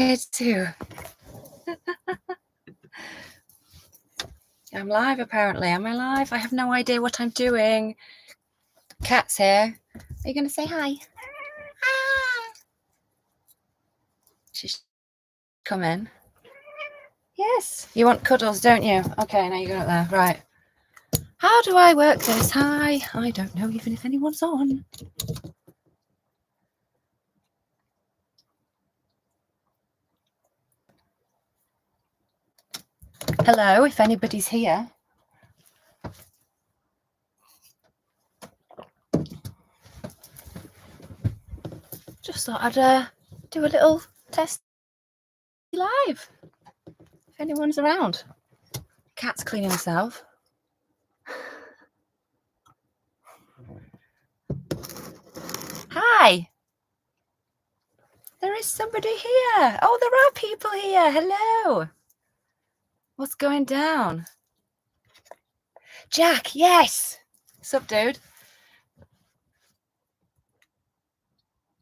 too. I'm live apparently. Am I live? I have no idea what I'm doing. Cat's here. Are you going to say hi? She's coming. Yes. You want cuddles, don't you? Okay, now you go up there. Right. How do I work this? Hi. I don't know even if anyone's on. Hello, if anybody's here. Just thought I'd do a little test live. If anyone's around. Cat's cleaning herself. Hi. There is somebody here. Oh, there are people here. Hello. What's going down? Jack, yes. Sup, dude?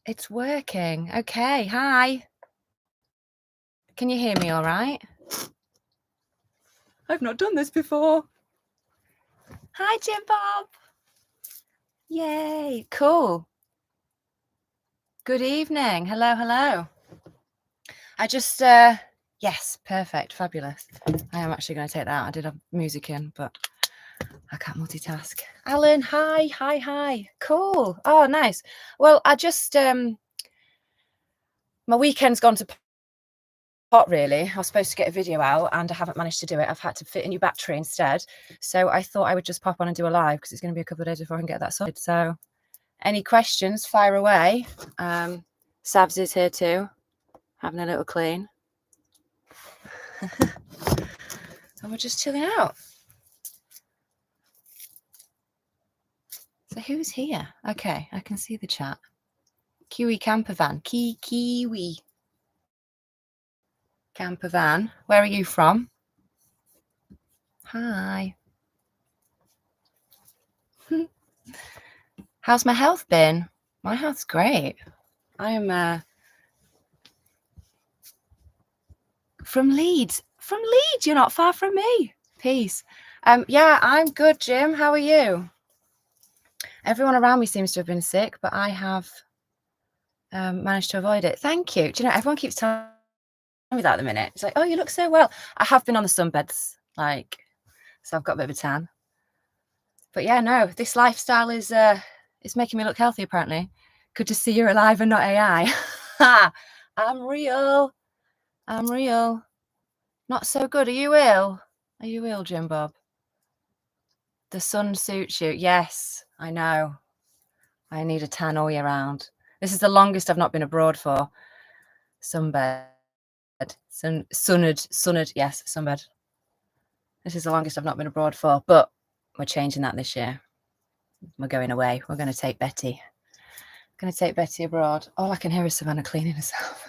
It's working. Okay, hi. Can you hear me all right? I've not done this before. Hi, Jim Bob. Yay, cool. Good evening. Hello, hello. I just, yes, perfect, fabulous. I am actually going to take that out. I did have music in, but I can't multitask. Alan, hi, hi, hi. Cool. Oh, nice. Well, I just, my weekend's gone to pot, really. I was supposed to get a video out and I haven't managed to do it. I've had to fit a new battery instead. So I thought I would just pop on and do a live because it's going to be a couple of days before I can get that sorted. So any questions, fire away. Savs is here too, having a little clean. And we're just chilling out. So who's here? Okay, I can see the chat. Kiwi camper van. Kiwi camper van. Where are you from? Hi. How's my health been? My health's great. I am from Leeds. From Leeds, you're not far from me. Peace. Yeah, I'm good, Jim. How are you? Everyone around me seems to have been sick, but I have managed to avoid it. Thank you. Do you know, everyone keeps telling me that at the minute. It's like, oh, you look so well. I have been on the sunbeds, so I've got a bit of a tan. But yeah, no, this lifestyle is making me look healthy, apparently. Good to see you're alive and not AI. I'm real. I'm real. Not so good. Are you ill? Are you ill, Jim Bob? The sun suits you. Yes, I know. I need a tan all year round. This is the longest I've not been abroad for. Sunbed. Sunned. Yes, sunbed. This is the longest I've not been abroad for, but we're changing that this year. We're going away. We're going to take Betty. Going to take Betty abroad. All I can hear is Savannah cleaning herself.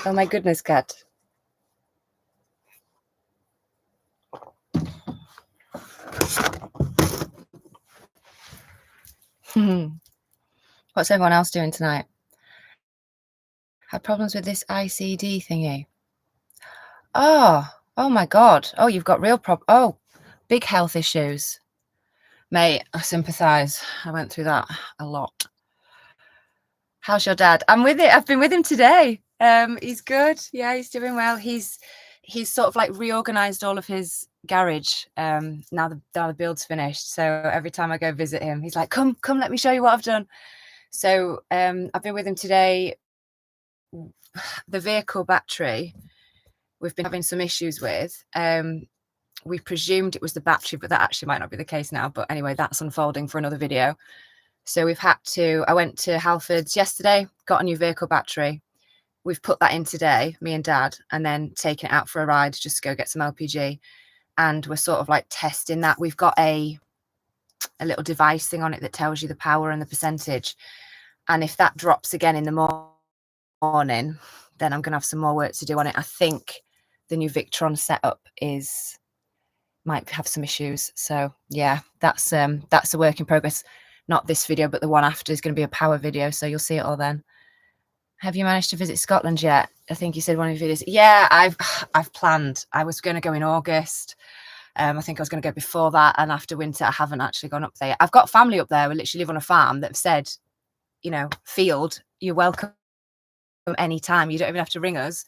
Oh my goodness, cat. What's everyone else doing tonight? Had problems with this ICD thingy. Oh my God. Oh, you've got real big health issues. Mate, I sympathise. I went through that a lot. How's your dad? I'm with it. I've been with him today. He's good. Yeah, he's doing well. He's sort of like reorganized all of his garage. Now the build's finished. So every time I go visit him, he's like, come, let me show you what I've done. So I've been with him today. The vehicle battery, we've been having some issues with. We presumed it was the battery, but that actually might not be the case now. But anyway, that's unfolding for another video. So I went to Halfords yesterday, got a new vehicle battery. We've put that in today, me and Dad, and then taken it out for a ride just to go get some LPG. And we're sort of like testing that. We've got a little device thing on it that tells you the power and the percentage. And if that drops again in the morning, then I'm going to have some more work to do on it. I think the new Victron setup might have some issues. So yeah, that's a work in progress. Not this video, but the one after is going to be a power video. So you'll see it all then. Have you managed to visit Scotland yet? I think you said one of your videos. Yeah, I've planned. I was going to go in August. I think I was going to go before that, and after winter, I haven't actually gone up there. I've got family up there. We literally live on a farm that have said, you know, field, you're welcome anytime. You don't even have to ring us.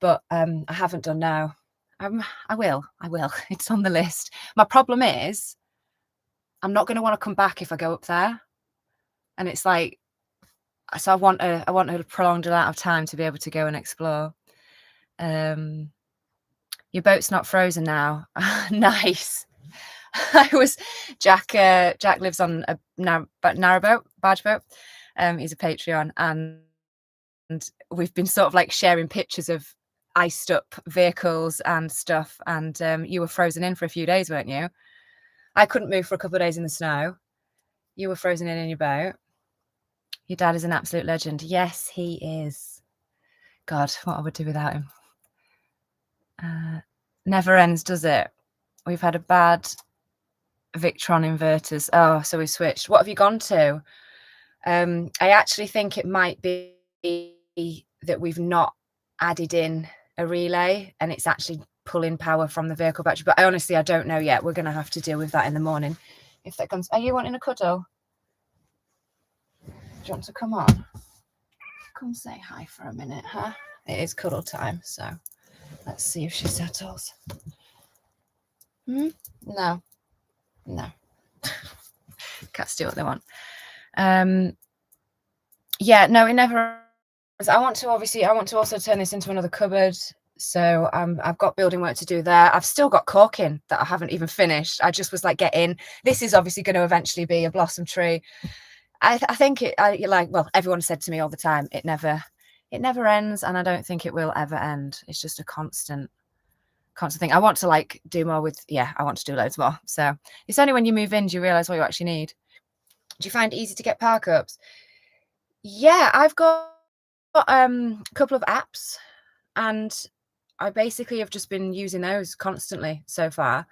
But I haven't done now. I will. It's on the list. My problem is I'm not going to want to come back if I go up there. And it's like, so I want a prolonged amount of time to be able to go and explore. Your boat's not frozen now. Nice. Jack lives on a narrowboat, barge boat. He's a Patreon, and we've been sort of like sharing pictures of iced up vehicles and stuff. And you were frozen in for a few days, weren't you? I couldn't move for a couple of days in the snow. You were frozen in your boat. Your dad is an absolute legend. Yes, he is. God, what I would do without him. Never ends, does it? We've had a bad Victron inverters. Oh, so we switched. What have you gone to? I actually think it might be that we've not added in a relay and it's actually pulling power from the vehicle battery. But I don't know yet. We're going to have to deal with that in the morning. If that comes. Are you wanting a cuddle? Do you want to come on? Come say hi for a minute, huh? It is cuddle time, so let's see if she settles. No. Cats do what they want. Yeah, no, it never. I want to also turn this into another cupboard. So I've got building work to do there. I've still got caulking that I haven't even finished. I just was like, get in. This is obviously going to eventually be a blossom tree. I think everyone said to me all the time, it never ends, and I don't think it will ever end. It's just a constant thing. I want to like do more with, I want to do loads more. So it's only when you move in do you realize what you actually need. Do you find it easy to get park ups? Yeah, I've got a couple of apps, and I basically have just been using those constantly so far.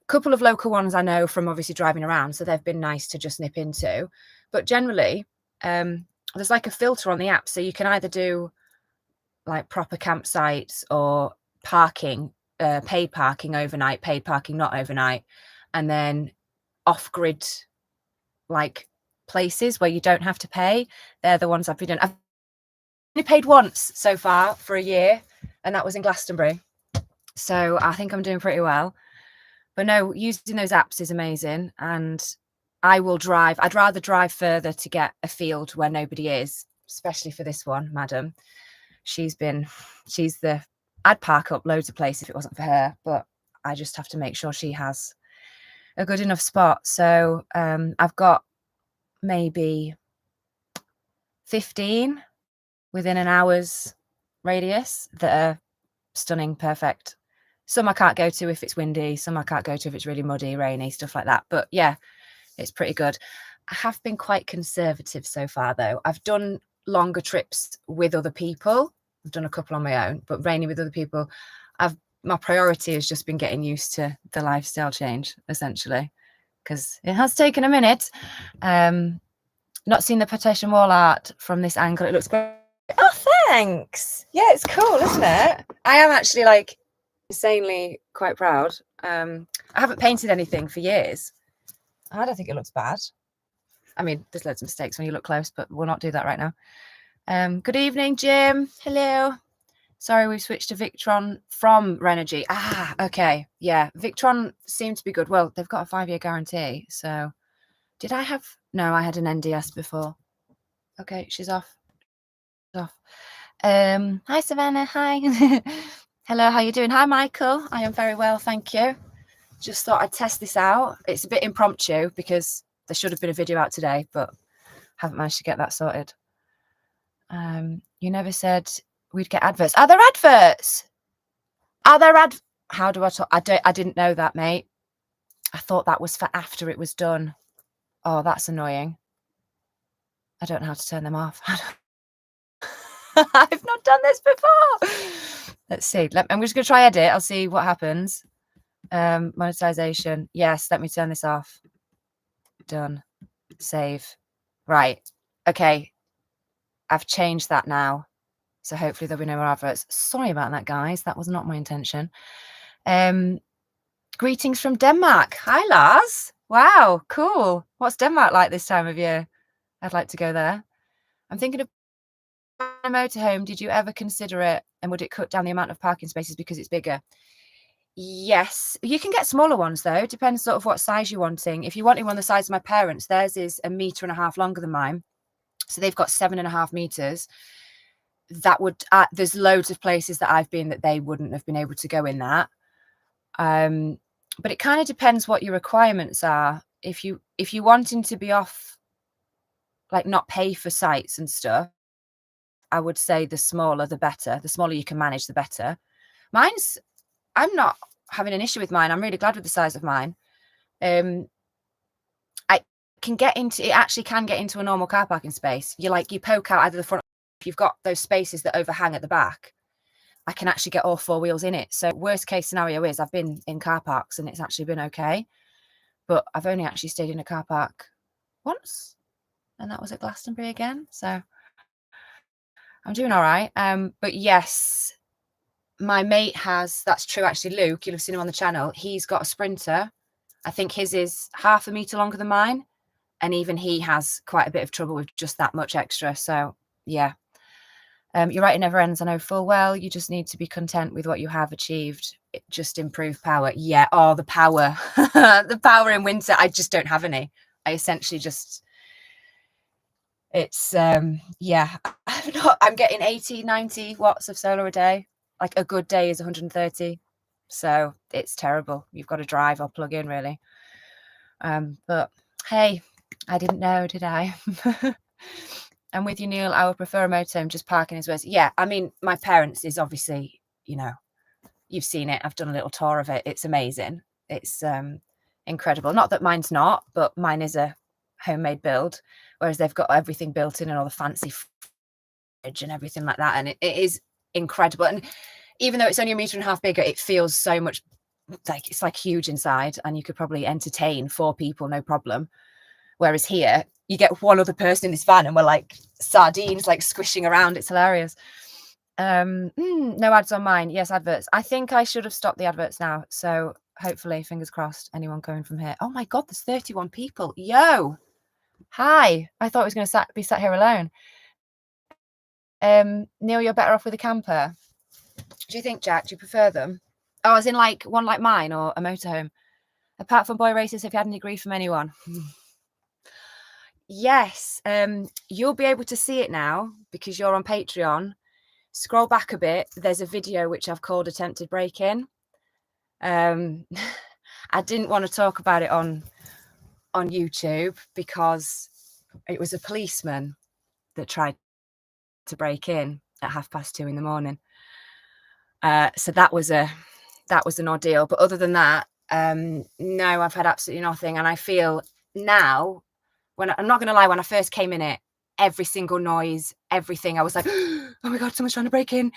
A couple of local ones I know from obviously driving around, so they've been nice to just nip into. But generally, there's like a filter on the app, so you can either do like proper campsites or parking, paid parking overnight, paid parking not overnight, and then off-grid like places where you don't have to pay. They're the ones I've been doing. I've only paid once so far for a year, and that was in Glastonbury. So I think I'm doing pretty well. But no, using those apps is amazing. And I will drive. I'd rather drive further to get a field where nobody is, especially for this one, madam. I'd park up loads of places if it wasn't for her, but I just have to make sure she has a good enough spot. So I've got maybe 15 within an hour's radius that are stunning, perfect. Some I can't go to if it's windy, some I can't go to if it's really muddy, rainy, stuff like that. But yeah, it's pretty good. I have been quite conservative so far, though. I've done longer trips with other people. I've done a couple on my own, but rainy with other people. My priority has just been getting used to the lifestyle change, essentially, because it has taken a minute. Not seen the partition wall art from this angle. It looks great. Oh, thanks. Yeah, it's cool, isn't it? I am actually like insanely quite proud. I haven't painted anything for years. I don't think it looks bad. I mean, there's loads of mistakes when you look close, but we'll not do that right now. Good evening, Jim. Hello. Sorry, we've switched to Victron from Renogy. Okay. Yeah, Victron seemed to be good. Well, they've got a 5-year guarantee. So did I have... No, I had an NDS before. Okay, she's off. Hi, Savannah. Hi. Hello, how you doing? Hi, Michael. I am very well, thank you. Just thought I'd test this out. It's a bit impromptu because there should have been a video out today, but haven't managed to get that sorted. You never said we'd get adverts. Are there adverts? How do I talk? I didn't know that, mate. I thought that was for after it was done. Oh, that's annoying. I don't know how to turn them off. I've not done this before. Let's see. I'm just going to try edit. I'll see what happens. Monetization. Yes, let me turn this off. Done. Save. Right. Okay. I've changed that now. So hopefully there'll be no more adverts. Sorry about that, guys. That was not my intention. Greetings from Denmark. Hi, Lars. Wow, cool. What's Denmark like this time of year? I'd like to go there. I'm thinking of a motorhome. Did you ever consider it? And would it cut down the amount of parking spaces because it's bigger? Yes. You can get smaller ones, though. Depends sort of what size you're wanting. If you're wanting one the size of my parents, theirs is 1.5 meters longer than mine. So they've got 7.5 meters. That would, there's loads of places that I've been that they wouldn't have been able to go in that. But it kind of depends what your requirements are. If you're wanting to be off, like not pay for sites and stuff, I would say the smaller the better. The smaller you can manage, the better. I'm not having an issue with mine. I'm really glad with the size of mine. It actually can get into a normal car parking space. You poke out either the front, if you've got those spaces that overhang at the back, I can actually get all 4 wheels in it. So worst case scenario is I've been in car parks and it's actually been okay. But I've only actually stayed in a car park once, and that was at Glastonbury again. So I'm doing all right. But yes, my mate has, that's true actually, Luke, you'll have seen him on the channel. He's got a Sprinter. I think his is 0.5 meter longer than mine. And even he has quite a bit of trouble with just that much extra. So yeah. You're right, it never ends. I know full well. You just need to be content with what you have achieved. Just improve power. Yeah. Oh, the power. The power in winter. I just don't have any. I essentially just, it's, yeah. I'm getting 80, 90 watts of solar a day. Like a good day is 130. So it's terrible. You've got to drive or plug in, really. But hey, I didn't know, did I? And with you, Neil, I would prefer a motorhome. Just parking is worse. Yeah, I mean, my parents is obviously, you've seen it. I've done a little tour of it. It's amazing. It's incredible. Not that mine's not, but mine is a homemade build, whereas they've got everything built in and all the fancy fridge and everything like that. And it is incredible. And even though it's only 1.5 meters bigger, it feels so much like it's like huge inside, and you could probably entertain 4 people, no problem. Whereas here, you get one other person in this van and we're like sardines, like squishing around. It's hilarious. No ads on mine. Yes, adverts. I think I should have stopped the adverts now. So hopefully, fingers crossed, anyone coming from here. Oh my God, there's 31 people. Yo. Hi. I thought I was going to be sat here alone. Neil, you're better off with a camper. Do you think, Jack? Do you prefer them? Oh, as in like one like mine or a motorhome? Apart from boy races, have you had any grief from anyone? Yes, you'll be able to see it now because you're on Patreon. Scroll back a bit. There's a video which I've called Attempted Break-In. I didn't want to talk about it on YouTube because it was a policeman that tried to break in at 2:30 in the morning. So that was an ordeal. But other than that, no, I've had absolutely nothing. And I feel now, I'm not going to lie, when I first came in it, every single noise, everything, I was like, oh my God, someone's trying to break in.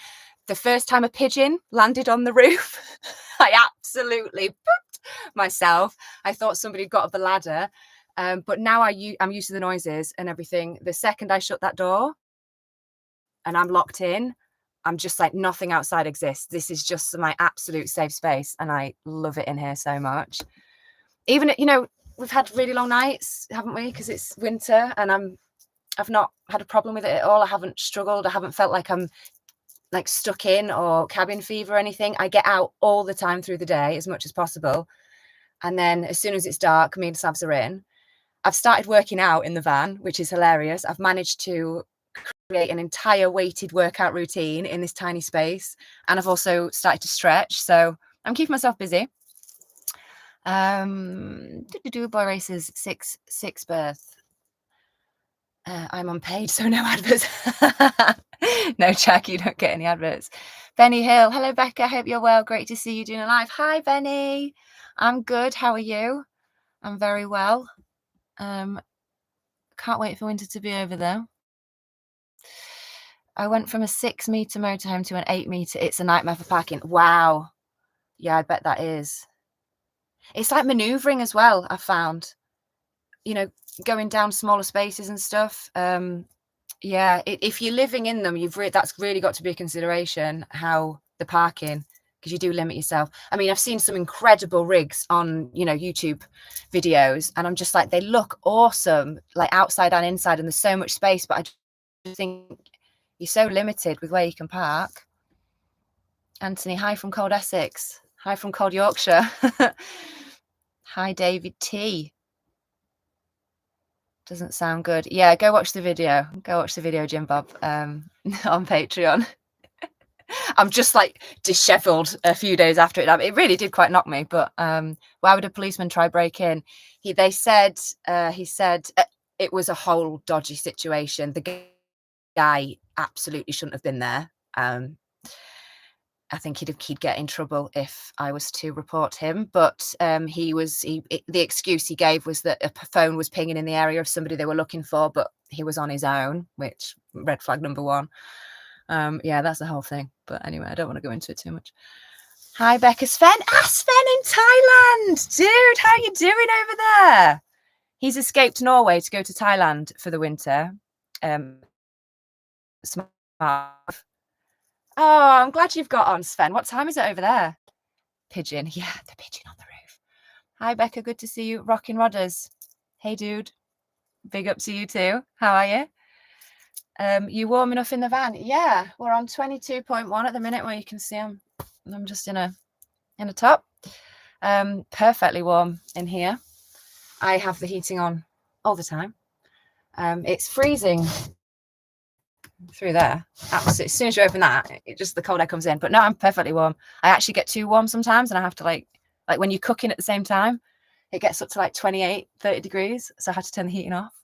The first time a pigeon landed on the roof, I absolutely pooped myself. I thought somebody got up the ladder. But now I'm used to the noises and everything. The second I shut that door and I'm locked in, I'm just like, nothing outside exists. This is just my absolute safe space. And I love it in here so much. Even, we've had really long nights, haven't we? Because it's winter and I've not had a problem with it at all. I haven't struggled. I haven't felt like I'm like stuck in or cabin fever or anything. I get out all the time through the day as much as possible. And then as soon as it's dark, me and Savs are in. I've started working out in the van, which is hilarious. I've managed to create an entire weighted workout routine in this tiny space. And I've also started to stretch. So I'm keeping myself busy. Boy races, six birth. I'm unpaid, so no adverts. No, Jack, you don't get any adverts. Benny Hill, hello Becca, hope you're well. Great to see you doing a live. Hi Benny, I'm good. How are you? I'm very well. Can't wait for winter to be over though. I went from a 6 meter motorhome to an 8 meter. It's a nightmare for parking. Wow. Yeah, I bet that is. It's like maneuvering as well, I've found. Going down smaller spaces and stuff. Yeah, if you're living in them, that's really got to be a consideration, how the parking, because you do limit yourself. I mean, I've seen some incredible rigs on, YouTube videos, and I'm just like, they look awesome, like outside and inside, and there's so much space, but I just think you're so limited with where you can park. Anthony, hi from cold Essex. Hi from cold Yorkshire. Hi, David T. Doesn't sound good. Yeah, go watch the video. Go watch the video, Jim Bob, on Patreon. I'm just like disheveled a few days after it. It really did quite knock me. But why would a policeman try break in? He said it was a whole dodgy situation. The guy absolutely shouldn't have been there. I think he'd get in trouble if I was to report him. But the excuse he gave was that a phone was pinging in the area of somebody they were looking for, but he was on his own, which red flag number one. Yeah, that's the whole thing. But anyway, I don't want to go into it too much. Hi, Becca. Sven. Sven in Thailand. Dude, how you doing over there? He's escaped Norway to go to Thailand for the winter. Oh, I'm glad you've got on, Sven. What time is it over there? Pigeon. Yeah, the pigeon on the roof. Hi, Becca. Good to see you. Rockin' Rodders. Hey, dude. Big up to you too. How are you? You warm enough in the van? Yeah, we're on 22.1 at the minute, where you can see I'm just in a top. Perfectly warm in here. I have the heating on all the time. It's freezing through there. Absolutely. As soon as you open that, the cold air comes in. But no, I'm perfectly warm. I actually get too warm sometimes, and I have to like when you're cooking at the same time, it gets up to like 28, 30 degrees. So I had to turn the heating off.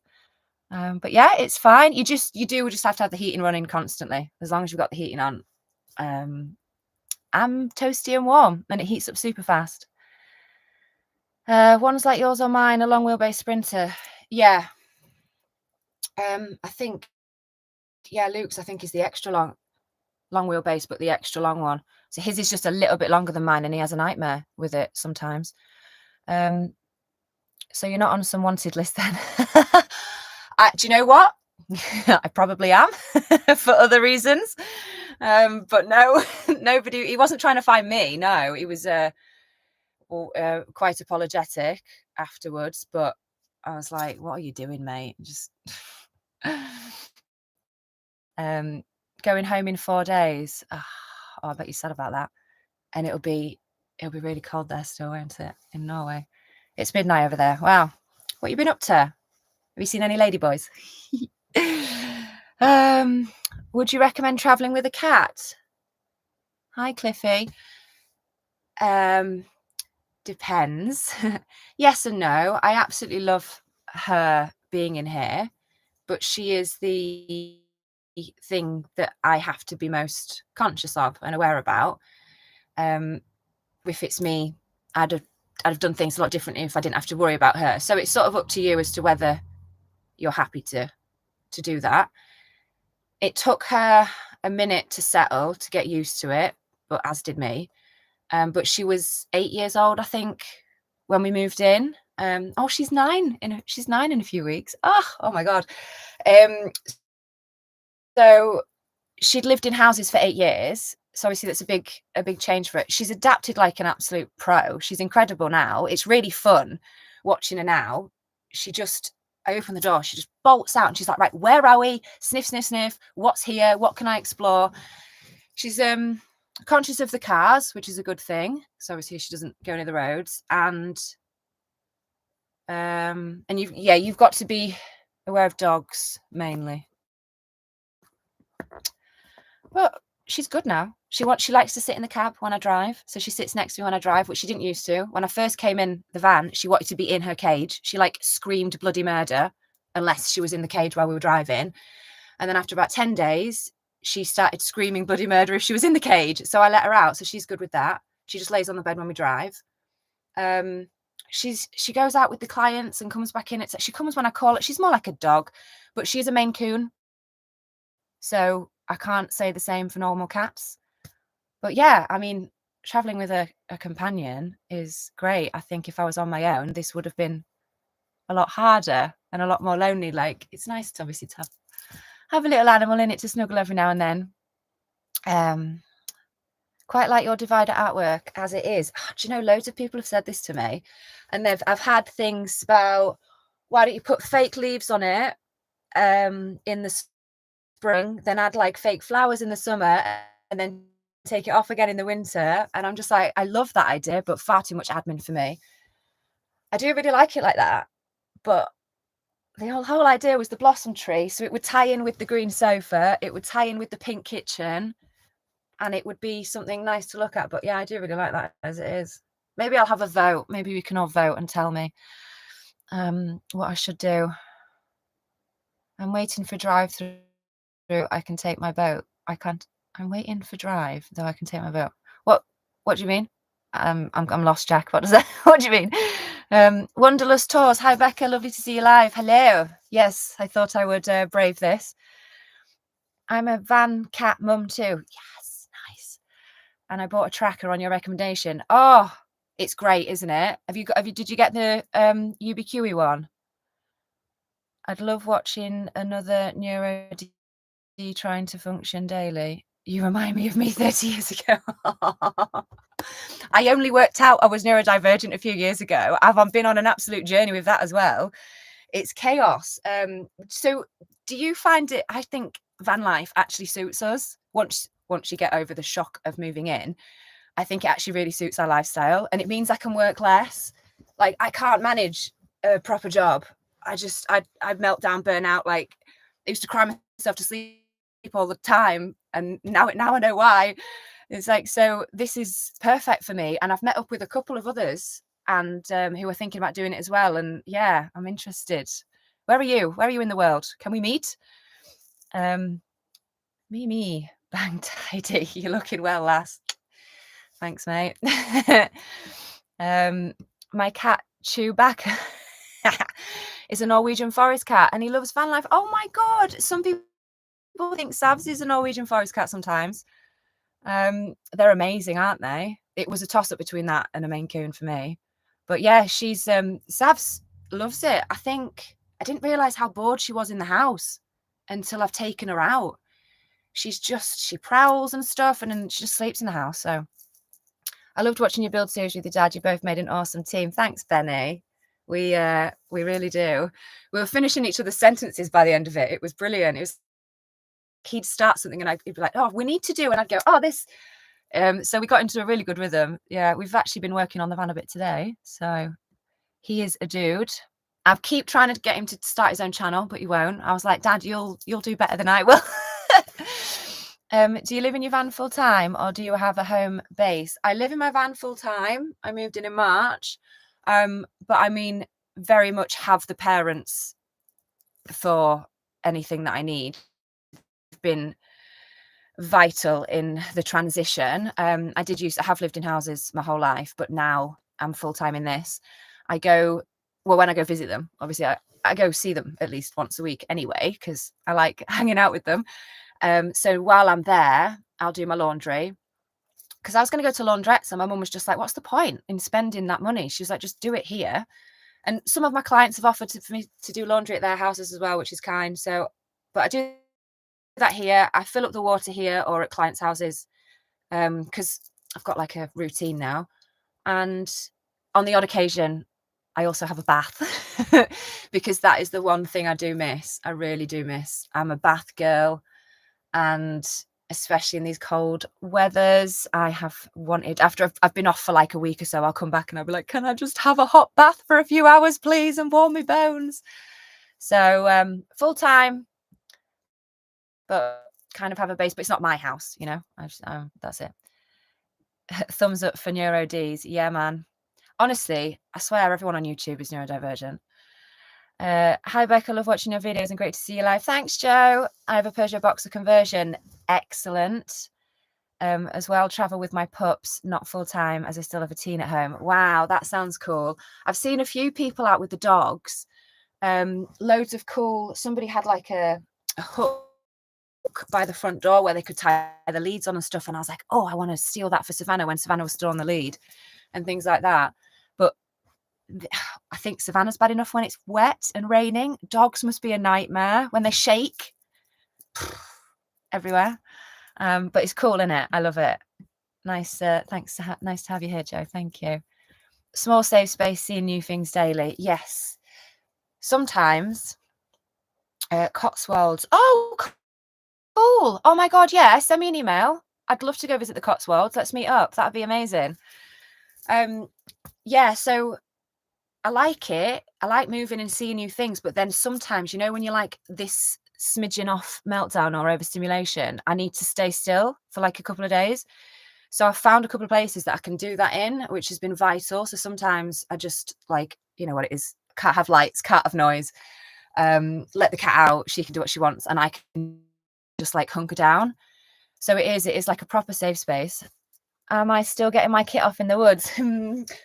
But yeah, it's fine. You just have to have the heating running constantly. As long as you've got the heating on, I'm toasty and warm, and it heats up super fast. One's like yours or mine, a long wheelbase Sprinter. Yeah. I think, Luke's, I think, is the extra long wheelbase, but the extra long one. So his is just a little bit longer than mine, and he has a nightmare with it sometimes. So you're not on some wanted list then. Do you know what? I probably am for other reasons. But no, nobody, he wasn't trying to find me. No, he was quite apologetic afterwards. But I was like, what are you doing, mate? Just going home in 4 days. Oh, I bet you're sad about that. And it'll be really cold there still, won't it? In Norway. It's midnight over there. Wow. What you been up to? Have you seen any ladyboys? Would you recommend traveling with a cat? Hi, Cliffy. Depends. Yes and no. I absolutely love her being in here, but she is the thing that I have to be most conscious of and aware about. If it's me, I'd have done things a lot differently if I didn't have to worry about her. So it's sort of up to you as to whether you're happy to do that. It took her a minute to settle, to get used to it, but as did me. But she was 8 years old, I think, when we moved in. She's 9 she's 9 in a few weeks. Oh my God. So she'd lived in houses for 8 years. So obviously that's a big change for her. She's adapted like an absolute pro. She's incredible now. It's really fun watching her now. I open the door, she just bolts out and she's like, right, where are we? Sniff, sniff, sniff. What's here? What can I explore? She's conscious of the cars, which is a good thing. So obviously she doesn't go near the roads. And you've got to be aware of dogs mainly. But she's good now. She likes to sit in the cab when I drive. So she sits next to me when I drive, which she didn't used to. When I first came in the van, she wanted to be in her cage. She screamed bloody murder unless she was in the cage while we were driving. And then after about 10 days, she started screaming bloody murder if she was in the cage. So I let her out. So she's good with that. She just lays on the bed when we drive. She goes out with the clients and comes back in. She comes when I call it. She's more like a dog, but she's a Maine Coon. So I can't say the same for normal cats. But yeah, I mean, traveling with a companion is great. I think if I was on my own, this would have been a lot harder and a lot more lonely. It's nice to obviously Have a little animal in it to snuggle every now and then. Quite like your divider artwork as it is. Do you know, loads of people have said this to me, and I've had things about, why don't you put fake leaves on it in the spring, then add like fake flowers in the summer, and then take it off again in the winter. And I'm just like, I love that idea, but far too much admin for me. I do really like it like that, but the whole idea was the blossom tree, so it would tie in with the green sofa, it would tie in with the pink kitchen, and it would be something nice to look at. But yeah, I do really like that as it is. Maybe I'll have a vote. Maybe we can all vote and tell me what I should do. I'm waiting for drive-through. I can take my boat. I can't. I'm waiting for drive, though I can take my boat. What do you mean? I'm lost, Jack. What does that? What do you mean? Wanderlust Tours. Hi, Becca. Lovely to see you live. Hello. Yes, I thought I would brave this. I'm a van cat mum too. Yes, nice. And I bought a tracker on your recommendation. Oh, it's great, isn't it? Did you get the UbiQE one? I'd love watching another neuro D trying to function daily. You remind me of me 30 years ago. I only worked out I was neurodivergent a few years ago. I've been on an absolute journey with that as well. It's chaos. So do you find it, I think VanLife actually suits us once you get over the shock of moving in. I think it actually really suits our lifestyle, and it means I can work less. Like, I can't manage a proper job. I'd melt down, burn out. Like, I used to cry myself to sleep all the time, and now I know why. It's like, so this is perfect for me, and I've met up with a couple of others and who are thinking about doing it as well. And yeah, I'm interested. Where are you in the world? Can we meet? Me bang tidy. You're looking well, lass. Thanks, mate. My cat Chewbacca is a Norwegian forest cat, and he loves van life. Oh my god! Some people think Savs is a Norwegian forest cat sometimes. They're amazing, aren't they? It was a toss-up between that and a Maine Coon for me. But yeah, she's Savs loves it. I think I didn't realise how bored she was in the house until I've taken her out. She prowls and stuff, and then she just sleeps in the house. So I loved watching your build series with your dad. You both made an awesome team. Thanks, Benny. We really do. We were finishing each other's sentences by the end of it. It was brilliant. It was, he'd start something and he'd be like, oh, we need to do, and I'd go, oh, this. So we got into a really good rhythm. Yeah, we've actually been working on the van a bit today. So he is a dude. I keep trying to get him to start his own channel, but he won't. I was like, Dad, you'll do better than I will. Do you live in your van full time, or do you have a home base? I live in my van full time. I moved in March. But I mean, very much have the parents for anything that I need. Been vital in the transition. I have lived in houses my whole life, but now I'm full time in this. When I go visit them, obviously I go see them at least once a week anyway, because I like hanging out with them. So while I'm there, I'll do my laundry, because I was going to go to laundrettes, and my mum was just like, what's the point in spending that money? She was like, just do it here. And some of my clients have offered for me to do laundry at their houses as well, which is kind. So, but I do that here. I fill up the water here or at clients' houses, because I've got like a routine now. And on the odd occasion, I also have a bath, because that is the one thing I do miss. I really do miss. I'm a bath girl. And especially in these cold weathers, I have wanted, after I've been off for like a week or so, I'll come back and I'll be like, can I just have a hot bath for a few hours, please, and warm my bones? So full time, but kind of have a base, but it's not my house, you know. That's it. Thumbs up for Neuro Ds. Yeah, man. Honestly, I swear everyone on YouTube is neurodivergent. Hi, Becca. Love watching your videos and great to see you live. Thanks, Joe. I have a Peugeot Boxer conversion. Excellent. As well, travel with my pups, not full time, as I still have a teen at home. Wow, that sounds cool. I've seen a few people out with the dogs. Loads of cool. Somebody had like a hook by the front door where they could tie the leads on and stuff. And I was like, oh, I want to steal that for Savannah when Savannah was still on the lead and things like that. But I think Savannah's bad enough when it's wet and raining. Dogs must be a nightmare when they shake. everywhere. But it's cool, isn't it? I love it. Nice. Nice to have you here, Joe. Thank you. Small safe space, seeing new things daily. Yes. Sometimes. Cotswolds. Oh, cool. Oh my God. Yeah. Send me an email. I'd love to go visit the Cotswolds. Let's meet up. That'd be amazing. Yeah. So I like it. I like moving and seeing new things. But then sometimes, when you're like this smidgen off meltdown or overstimulation, I need to stay still for like a couple of days. So I've found a couple of places that I can do that in, which has been vital. So sometimes I just like, you know what it is, can't have lights, can't have noise. Let the cat out, she can do what she wants, and I can just like hunker down. So it is like a proper safe space. Am I still getting my kit off in the woods?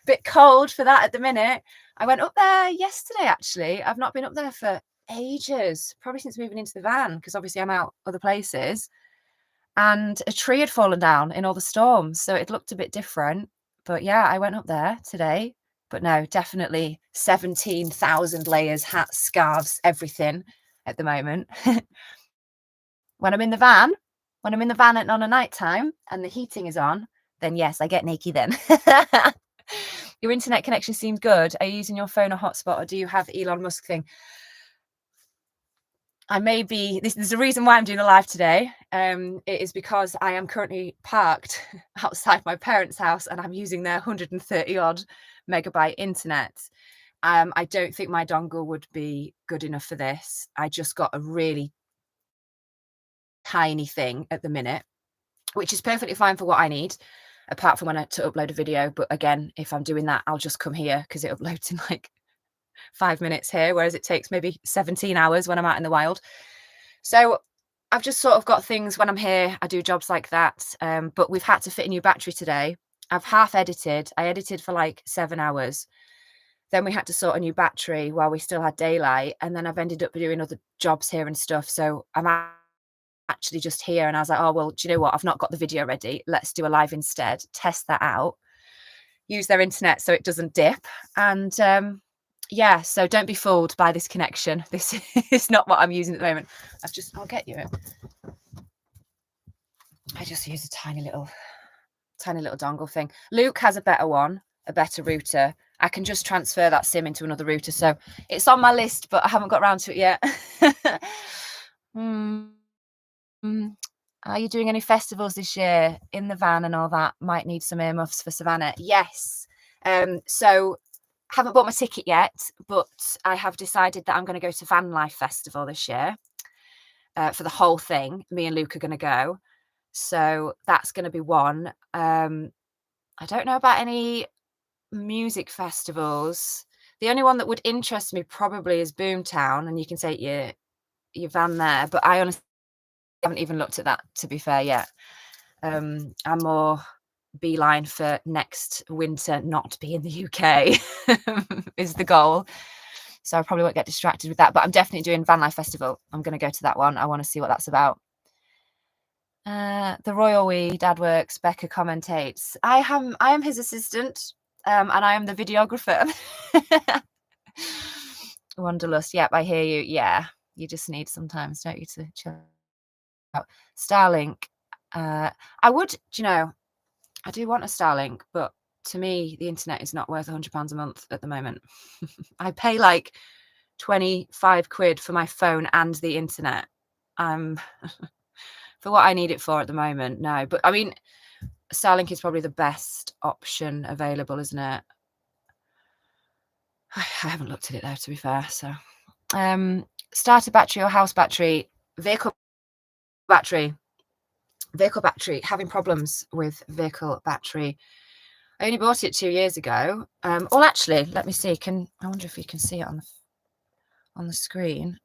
Bit cold for that at the minute. I went up there yesterday, actually. I've not been up there for ages, probably since moving into the van, because obviously I'm out other places. And a tree had fallen down in all the storms, so it looked a bit different. But yeah, I went up there today. But no, definitely 17,000 layers, hats, scarves, everything at the moment. When I'm in the van on a night time and the heating is on, then yes, I get naked then. Your internet connection seems good. Are you using your phone or hotspot, or do you have Elon Musk thing? I may be, this is the reason why I'm doing a live today. It is because I am currently parked outside my parents' house and I'm using their 130 odd megabyte internet. I don't think my dongle would be good enough for this. I just got a really tiny thing at the minute, which is perfectly fine for what I need, apart from when I to upload a video. But again, if I'm doing that, I'll just come here because it uploads in like 5 minutes here, whereas it takes maybe 17 hours when I'm out in the wild. So I've just sort of got things when I'm here, I do jobs like that. But we've had to fit a new battery today. I've half edited. I edited for like 7 hours. Then we had to sort a new battery while we still had daylight. And then I've ended up doing other jobs here and stuff. So I'm actually just here. And I was like, oh, well, do you know what? I've not got the video ready. Let's do a live instead. Test that out. Use their internet so it doesn't dip. And yeah, so don't be fooled by this connection. This is not what I'm using at the moment. I'll get you it. I just use a tiny little dongle thing. Luke has a better one, a better router. I can just transfer that SIM into another router. So it's on my list, but I haven't got around to it yet. Are you doing any festivals this year in the van and all that? Might need some earmuffs for Savannah. Yes. So haven't bought my ticket yet, but I have decided that I'm going to go to VanLife Festival this year for the whole thing. Me and Luke are going to go. So that's going to be one. I don't know about any music festivals. The only one that would interest me probably is Boomtown, and you can take your van there. But I honestly haven't even looked at that, to be fair, yet. I'm more beeline for next winter not be in the UK is the goal. So I probably won't get distracted with that, but I'm definitely doing VanLife Festival. I'm going to go to that one. I want to see what that's about. The Royal We, Dad Works, Becca commentates. I am his assistant, and I am the videographer. Wanderlust, yep, I hear you. Yeah, you just need sometimes, don't you, to chill out. Starlink. I would, I do want a Starlink, but to me, the internet is not worth £100 a month at the moment. I pay like 25 quid for my phone and the internet. For what I need it for at the moment, no. But I mean, Starlink is probably the best option available, isn't it? I haven't looked at it though, to be fair. So, starter battery or house battery, vehicle battery. Having problems with vehicle battery. I only bought it 2 years ago. Well, actually, let me see. I wonder if you can see it on the screen.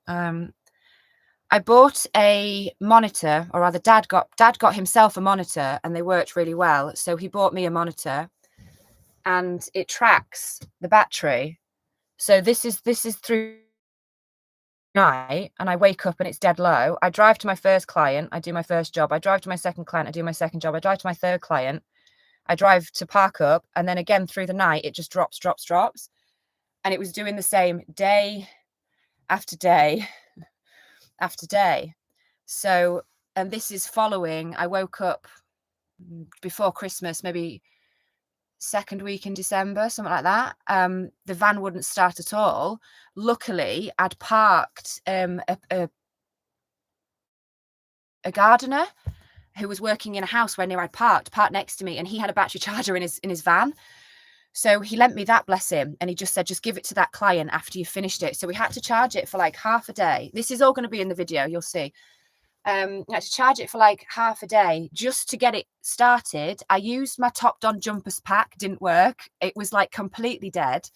I bought a monitor, or rather, Dad got himself a monitor, and they worked really well. So he bought me a monitor, and it tracks the battery. So this is through night, and I wake up and it's dead low. I drive to my first client, I do my first job. I drive to my second client, I do my second job. I drive to my third client, I drive to park up, and then again through the night, it just drops. And it was doing the same day after day after day. So, and this is following, I woke up before Christmas, maybe second week in December, something like that. The van wouldn't start at all. Luckily, I'd parked a gardener who was working in a house where near I'd parked next to me, and he had a battery charger in his van. So he lent me that, bless him, and he just said, just give it to that client after you finished it. So we had to charge it for like half a day. This is all going to be in the video, you'll see. I had to charge it for like half a day just to get it started. I used my Top Don jumpers pack, didn't work. It was like completely dead.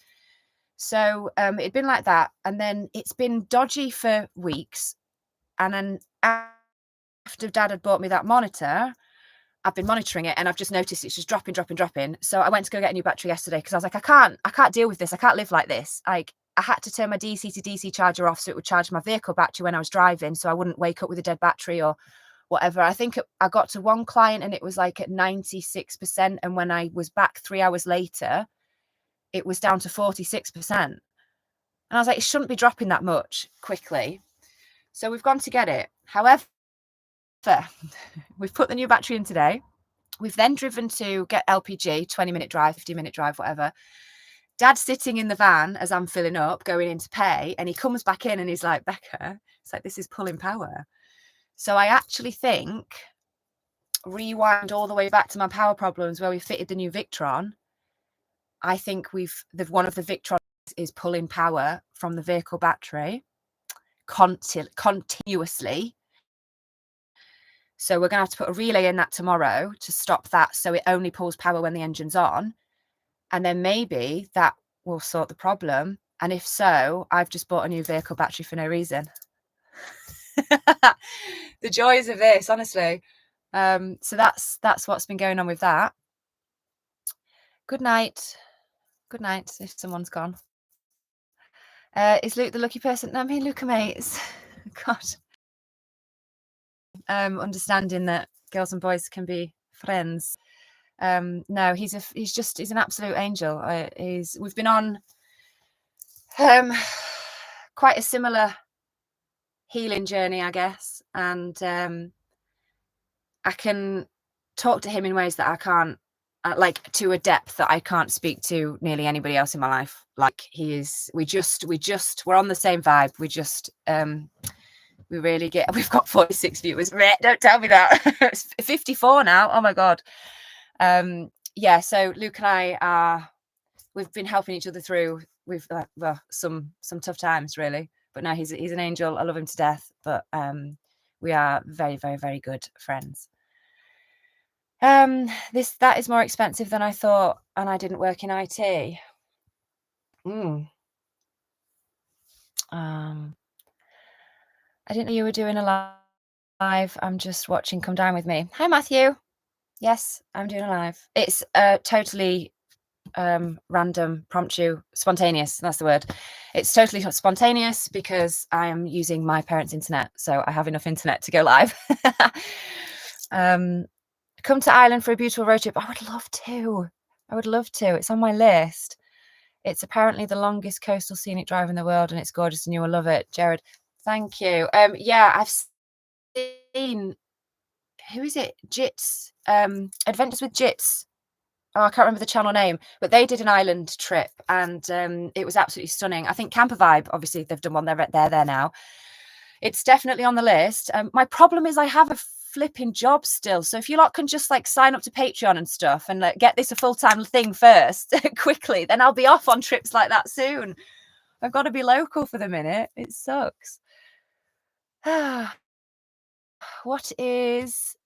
So it'd been like that, and then it's been dodgy for weeks. And then after Dad had bought me that monitor, I've been monitoring it, and I've just noticed it's just dropping. So I went to go get a new battery yesterday because I was like, I can't deal with this. I can't live like this. Like, I had to turn my DC to DC charger off so it would charge my vehicle battery when I was driving, so I wouldn't wake up with a dead battery or whatever. I think I got to one client and it was like at 96%, and when I was back 3 hours later, it was down to 46%. And I was like, it shouldn't be dropping that much quickly. So we've gone to get it. However, we've put the new battery in today. We've then driven to get LPG, 20-minute drive, 15-minute drive, whatever. Dad's sitting in the van as I'm filling up, going in to pay, and he comes back in and he's like, Becca, it's like, this is pulling power. So I actually think, rewind all the way back to my power problems where we fitted the new Victron, I think one of the Victrons is pulling power from the vehicle battery continuously. So we're going to have to put a relay in that tomorrow to stop that, so it only pulls power when the engine's on. And then maybe that will sort the problem. And if so, I've just bought a new vehicle battery for no reason. The joys of this, honestly. So that's what's been going on with that. Good night. Good night, if someone's gone. Is Luke the lucky person? No, me and Luke are mates. God. Understanding that girls and boys can be friends. No, he's an absolute angel. We've been on quite a similar healing journey, I guess, and I can talk to him in ways that I can't, like, to a depth that I can't speak to nearly anybody else in my life. Like, we're on the same vibe. We really get. We've got 46 viewers. Don't tell me that. It's 54 now. Oh my God. Yeah. So Luke and we've been helping each other through some tough times, really. But no, he's an angel. I love him to death. But we are very, very, very good friends. That is more expensive than I thought, and I didn't work in IT. I didn't know you were doing a live. I'm just watching. Come down with me. Hi, Matthew. Yes, I'm doing a live. It's totally random, promptu, spontaneous. That's the word. It's totally spontaneous because I am using my parents' internet, so I have enough internet to go live. Come to Ireland for a beautiful road trip. I would love to. It's on my list. It's apparently the longest coastal scenic drive in the world, and it's gorgeous, and you will love it. Jared, thank you. Yeah, I've seen, who is it? Jits, Adventures with Jits. Oh, I can't remember the channel name, but they did an island trip, and it was absolutely stunning. I think Camper Vibe, obviously, they've done one. They're there now. It's definitely on the list. My problem is I have a flipping job still. So if you lot can just like sign up to Patreon and stuff and get this a full-time thing first quickly, then I'll be off on trips like that soon. I've got to be local for the minute. It sucks. What is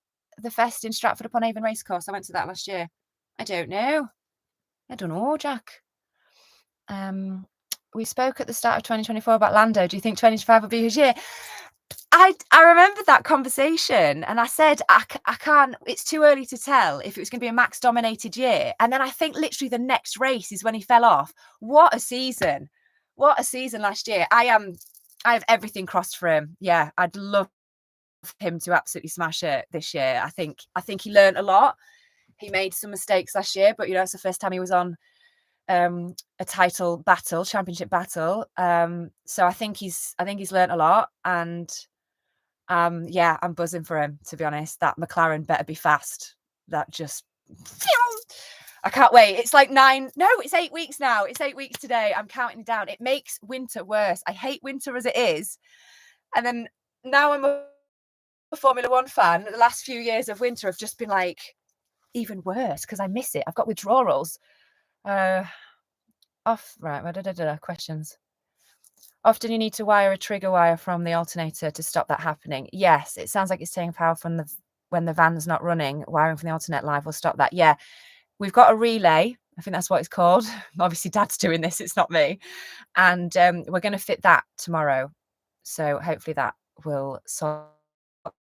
the Fest in Stratford-upon-Avon Racecourse? I went to that last year. I don't know, Jack. We spoke at the start of 2024 about Lando. Do you think 2025 will be his year? I remember that conversation, and I said I can't. It's too early to tell if it was going to be a Max dominated year. And then I think literally the next race is when he fell off. What a season! What a season last year. I have everything crossed for him. Yeah, I'd love him to absolutely smash it this year. I think he learned a lot. He made some mistakes last year, but it's the first time he was on a championship battle. So I think he's learned a lot, and Yeah, I'm buzzing for him, to be honest. That McLaren better be fast. That just, I can't wait. It's like it's 8 weeks now. It's 8 weeks today. I'm counting it down. It makes winter worse. I hate winter as it is. And then now I'm a Formula One fan. The last few years of winter have just been like even worse because I miss it. I've got withdrawals. Right. Questions. Often you need to wire a trigger wire from the alternator to stop that happening. Yes, it sounds like it's taking power from when the van's not running. Wiring from the alternate live will stop that. Yeah, we've got a relay. I think that's what it's called. Obviously, Dad's doing this. It's not me. And we're going to fit that tomorrow. So hopefully that will sort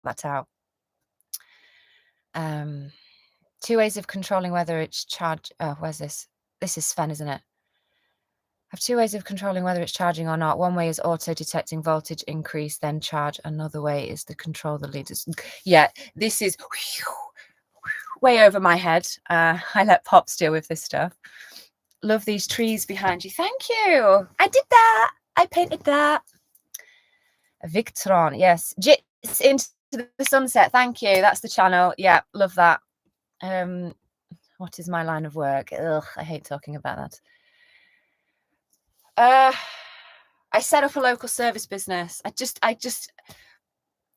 that out. 2 ways of controlling whether it's charged. Oh, where's this? This is Sven, isn't it? I have 2 ways of controlling whether it's charging or not. One way is auto-detecting voltage increase, then charge. Another way is to control the leaders. Yeah, this is way over my head. I let Pops deal with this stuff. Love these trees behind you. Thank you. I did that. I painted that. Victron, yes. Jits into the sunset. Thank you. That's the channel. Yeah, love that. What is my line of work? Ugh, I hate talking about that. I set up a local service business. I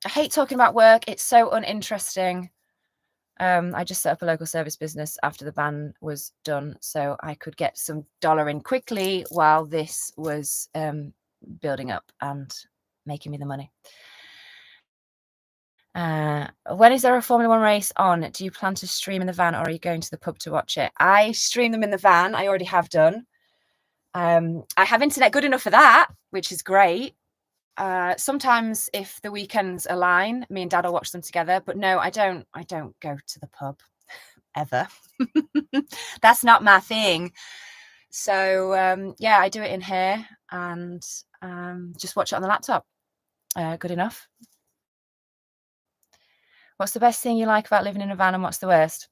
hate talking about work. It's so uninteresting. I just set up a local service business after the ban was done, so I could get some dollar in quickly while this was building up and making me the money. When is there a Formula One race on? Do you plan to stream in the van, or are you going to the pub to watch it? I stream them in the van. I already have done. I have internet good enough for that, which is great. Sometimes if the weekends align, me and Dad will watch them together, but no, I don't go to the pub ever. That's not my thing. So yeah, I do it in here and just watch it on the laptop. Good enough. What's the best thing you like about living in a van, and what's the worst?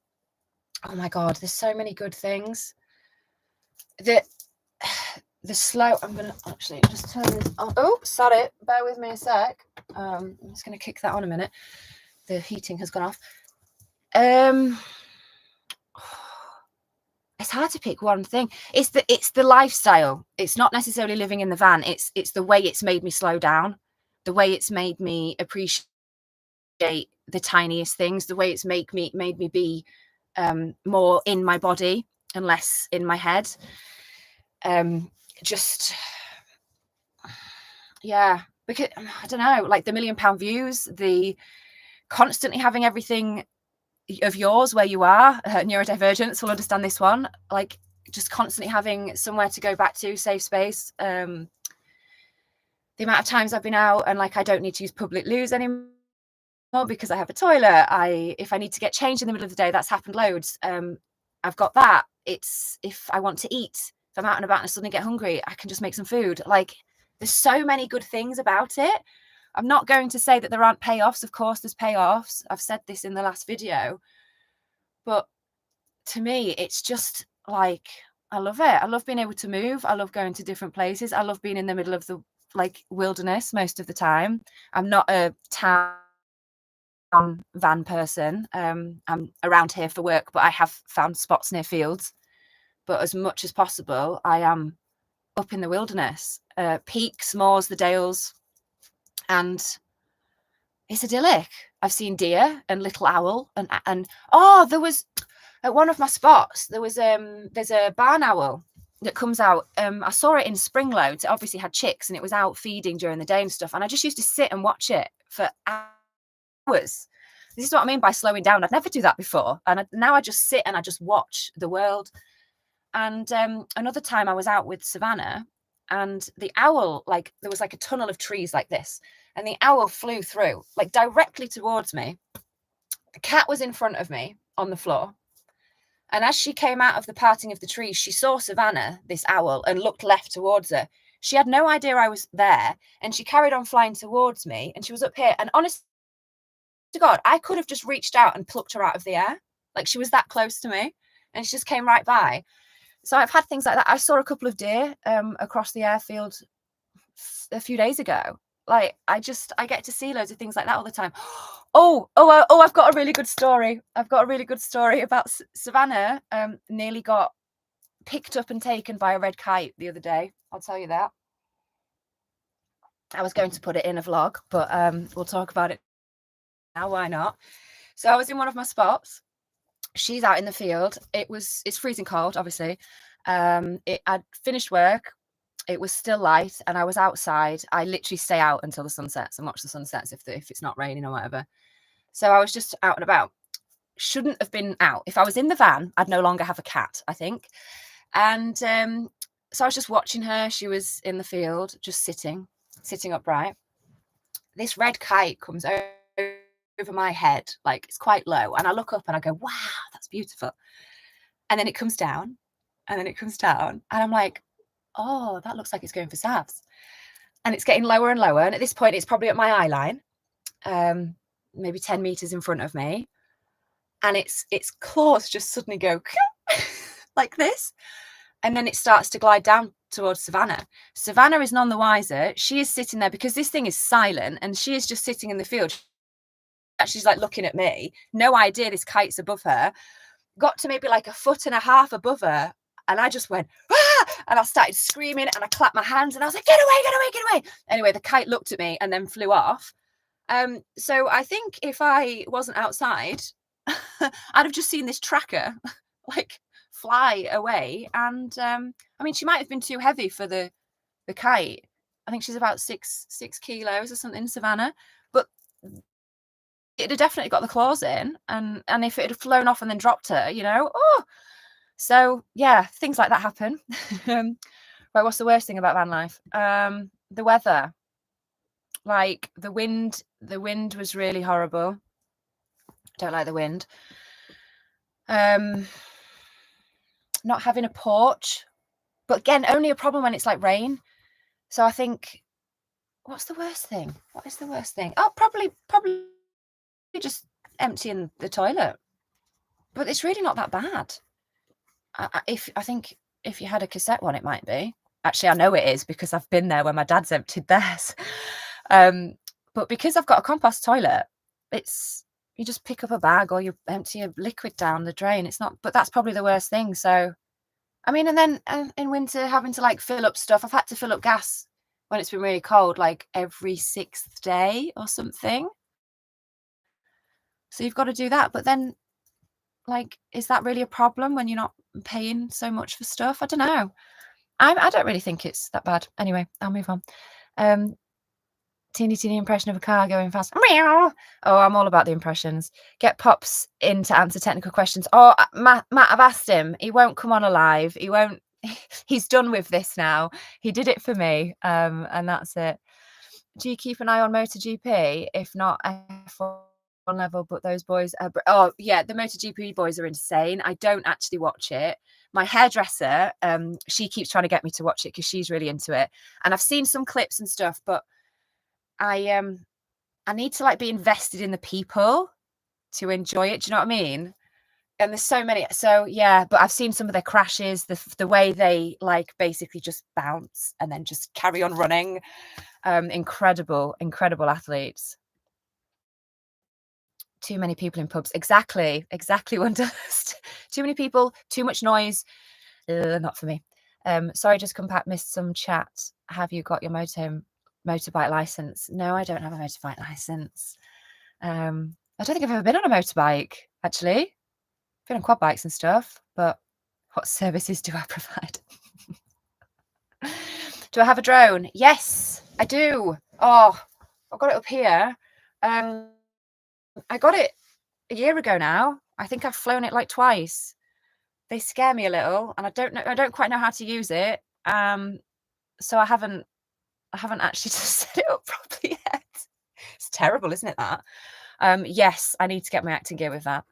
Oh my God, there's so many good things. The slow, I'm going to actually just turn this on. Oh, sorry, bear with me a sec. I'm just going to kick that on a minute. The heating has gone off. It's hard to pick one thing. It's the lifestyle. It's not necessarily living in the van. It's the way it's made me slow down, the way it's made me appreciate the tiniest things, the way it's made me be more in my body and less in my head. Just, yeah, because I don't know, like the £1 million views, the constantly having everything of yours where you are. Neurodivergents will understand this one. Like just constantly having somewhere to go back to, safe space. The amount of times I've been out and like I don't need to use public loos anymore because I have a toilet. If I need to get changed in the middle of the day, that's happened loads. I've got that. It's if I want to eat, if I'm out and about and I suddenly get hungry, I can just make some food. Like there's so many good things about it. I'm not going to say that there aren't payoffs. Of course, there's payoffs. I've said this in the last video. But to me, it's just like, I love it. I love being able to move. I love going to different places. I love being in the middle of the like wilderness most of the time. I'm not a town van person. I'm around here for work, but I have found spots near fields. But as much as possible, I am up in the wilderness, peaks, moors, the dales, and it's idyllic. I've seen deer and little owl, and oh, there was at one of my spots, there's a barn owl that comes out. I saw it in spring loads. It obviously had chicks and it was out feeding during the day and stuff. And I just used to sit and watch it for hours. This is what I mean by slowing down. I'd never do that before. And now I just sit and I just watch the world. And another time I was out with Savannah and the owl, like there was like a tunnel of trees like this. And the owl flew through like directly towards me. The cat was in front of me on the floor. And as she came out of the parting of the trees, she saw Savannah, this owl, and looked left towards her. She had no idea I was there, and she carried on flying towards me, and she was up here. And honest to God, I could have just reached out and plucked her out of the air. Like she was that close to me, and she just came right by. So I've had things like that. I saw a couple of deer across the airfield a few days ago. Like, I get to see loads of things like that all the time. I've got a really good story. I've got a really good story about Savannah. Nearly got picked up and taken by a red kite the other day. I'll tell you that. I was going to put it in a vlog, but we'll talk about it now. Why not? So I was in one of my spots. She's out in the field. It's freezing cold, obviously. I'd finished work. It was still light, and I was outside. I literally stay out until the sun sets and watch the sunsets if it's not raining or whatever. So I was just out and about. Shouldn't have been out. If I was in the van, I'd no longer have a cat, I think. And so I was just watching her. She was in the field, just sitting upright. This red kite comes over my head, like it's quite low. And I look up and I go, wow, that's beautiful. And then it comes down, and then it comes down. And I'm like, oh, that looks like it's going for Savs. And it's getting lower and lower. And at this point, it's probably at my eye line, maybe 10 meters in front of me. And its claws just suddenly go like this. And then it starts to glide down towards Savannah. Savannah is none the wiser. She is sitting there because this thing is silent, and she is just sitting in the field. She's like looking at me. No idea this kite's above her. Got to maybe like 1.5 foot above her. And I just went, ah! And I started screaming, and I clapped my hands, and I was like, get away, get away, get away. Anyway, the kite looked at me and then flew off. So I think if I wasn't outside, I'd have just seen this tracker like fly away. And I mean, she might have been too heavy for the kite. I think she's about 6 kilos or something, Savannah. But it had definitely got the claws in, and if it had flown off and then dropped her, so yeah, things like that happen. Right, what's the worst thing about van life? The weather. Like the wind was really horrible. Don't like the wind. Not having a porch, but again, only a problem when it's like rain. So I think, what's the worst thing? What is the worst thing? Oh, probably just emptying the toilet. But it's really not that bad. I think if you had a cassette one, it might be. Actually, I know it is because I've been there when my dad's emptied theirs. But because I've got a compost toilet, you just pick up a bag or you empty a liquid down the drain. It's not, but that's probably the worst thing. So, I mean, and then in winter, having to like fill up stuff. I've had to fill up gas when it's been really cold, like every 6th day or something. So you've got to do that. But then, like, is that really a problem when you're not paying so much for stuff? I don't know. I don't really think it's that bad. Anyway, I'll move on. Teeny impression of a car going fast. Meow. Oh, I'm all about the impressions. Get Pops in to answer technical questions. Oh, Matt, I've asked him. He won't come on alive. He won't. He's done with this now. He did it for me, and that's it. Do you keep an eye on MotoGP? If not, F1 level, but those boys are... Oh, yeah, the MotoGP boys are insane. I don't actually watch it. My hairdresser, she keeps trying to get me to watch it because she's really into it. And I've seen some clips and stuff, but I need to like be invested in the people to enjoy it. Do you know what I mean? And there's so many. So yeah, but I've seen some of their crashes, the way they like basically just bounce and then just carry on running. Incredible athletes. Too many people in pubs. Exactly. Wonderlust. Too many people, too much noise. Not for me. Sorry, just come back, missed some chat. Have you got your motorbike license? No, I don't have a motorbike license. I don't think I've ever been on a motorbike, actually. Been on quad bikes and stuff, but what services do I provide? Do I have a drone? Yes, I do. Oh, I've got it up here. I got it a year ago now. I think I've flown it like twice. They scare me a little, and I don't quite know how to use it. So I haven't actually just set it up properly yet. It's terrible, isn't it, that? Yes, I need to get my acting gear with that.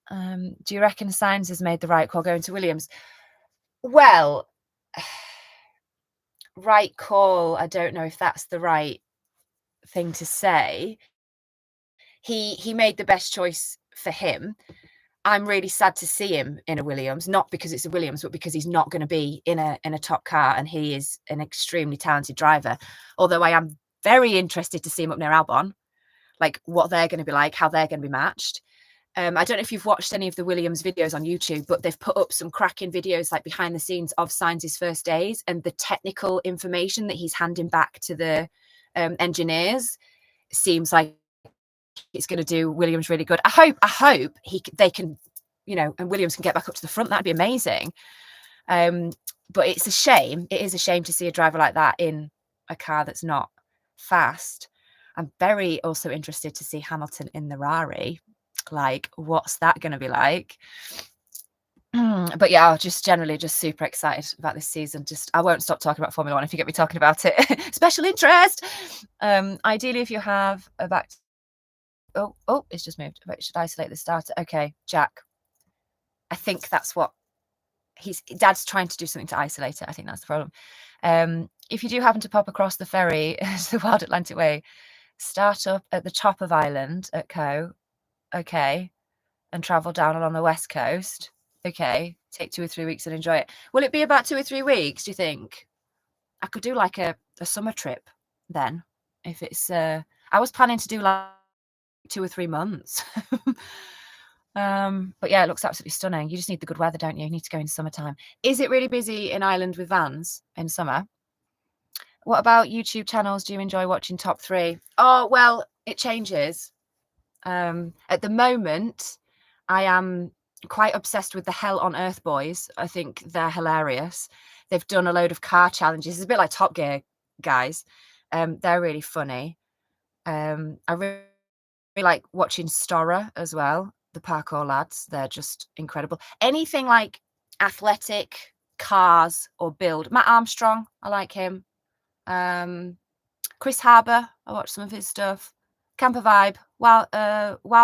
Do you reckon Signs has made the right call going to Williams? Well, right call. I don't know if that's the right thing to say. He made the best choice for him. I'm really sad to see him in a Williams, not because it's a Williams, but because he's not going to be in a top car, and he is an extremely talented driver. Although I am very interested to see him up near Albon, like what they're going to be like, how they're going to be matched. I don't know if you've watched any of the Williams videos on YouTube, but they've put up some cracking videos like behind the scenes of Sainz's first days, and the technical information that he's handing back to the engineers seems like it's going to do Williams really good. I hope they can, and Williams can get back up to the front. That'd be amazing. But it's a shame. It is a shame to see a driver like that in a car that's not fast. I'm very also interested to see Hamilton in the Rari. Like, what's that going to be like? But yeah, just generally just super excited about this season. I won't stop talking about Formula One if you get me talking about it. Special interest. Ideally, if you have a back. Oh, it's just moved. But should isolate the starter. Okay, Jack. I think that's what Dad's trying to do, something to isolate it. I think that's the problem. If you do happen to pop across the ferry to the Wild Atlantic Way, start up at the top of Ireland at Co. Okay. And travel down along the west coast. Okay. Take 2 or 3 weeks and enjoy it. Will it be about 2 or 3 weeks, do you think? I could do like a summer trip then. If it's I was planning to do like 2 or 3 months. But yeah, it looks absolutely stunning. You just need the good weather, don't you? You need to go in summertime. Is it really busy in Ireland with vans in summer? What about YouTube channels? Do you enjoy watching top 3? Oh, well, it changes. At the moment, I am quite obsessed with the Hell on Earth boys. I think they're hilarious. They've done a load of car challenges. It's a bit like Top Gear guys. They're really funny. I really like watching Stora as well. The parkour lads, they're just incredible. Anything like athletic, cars or build. Matt Armstrong, I like him. Chris Harbour, I watch some of his stuff. Camper Vibe, Wild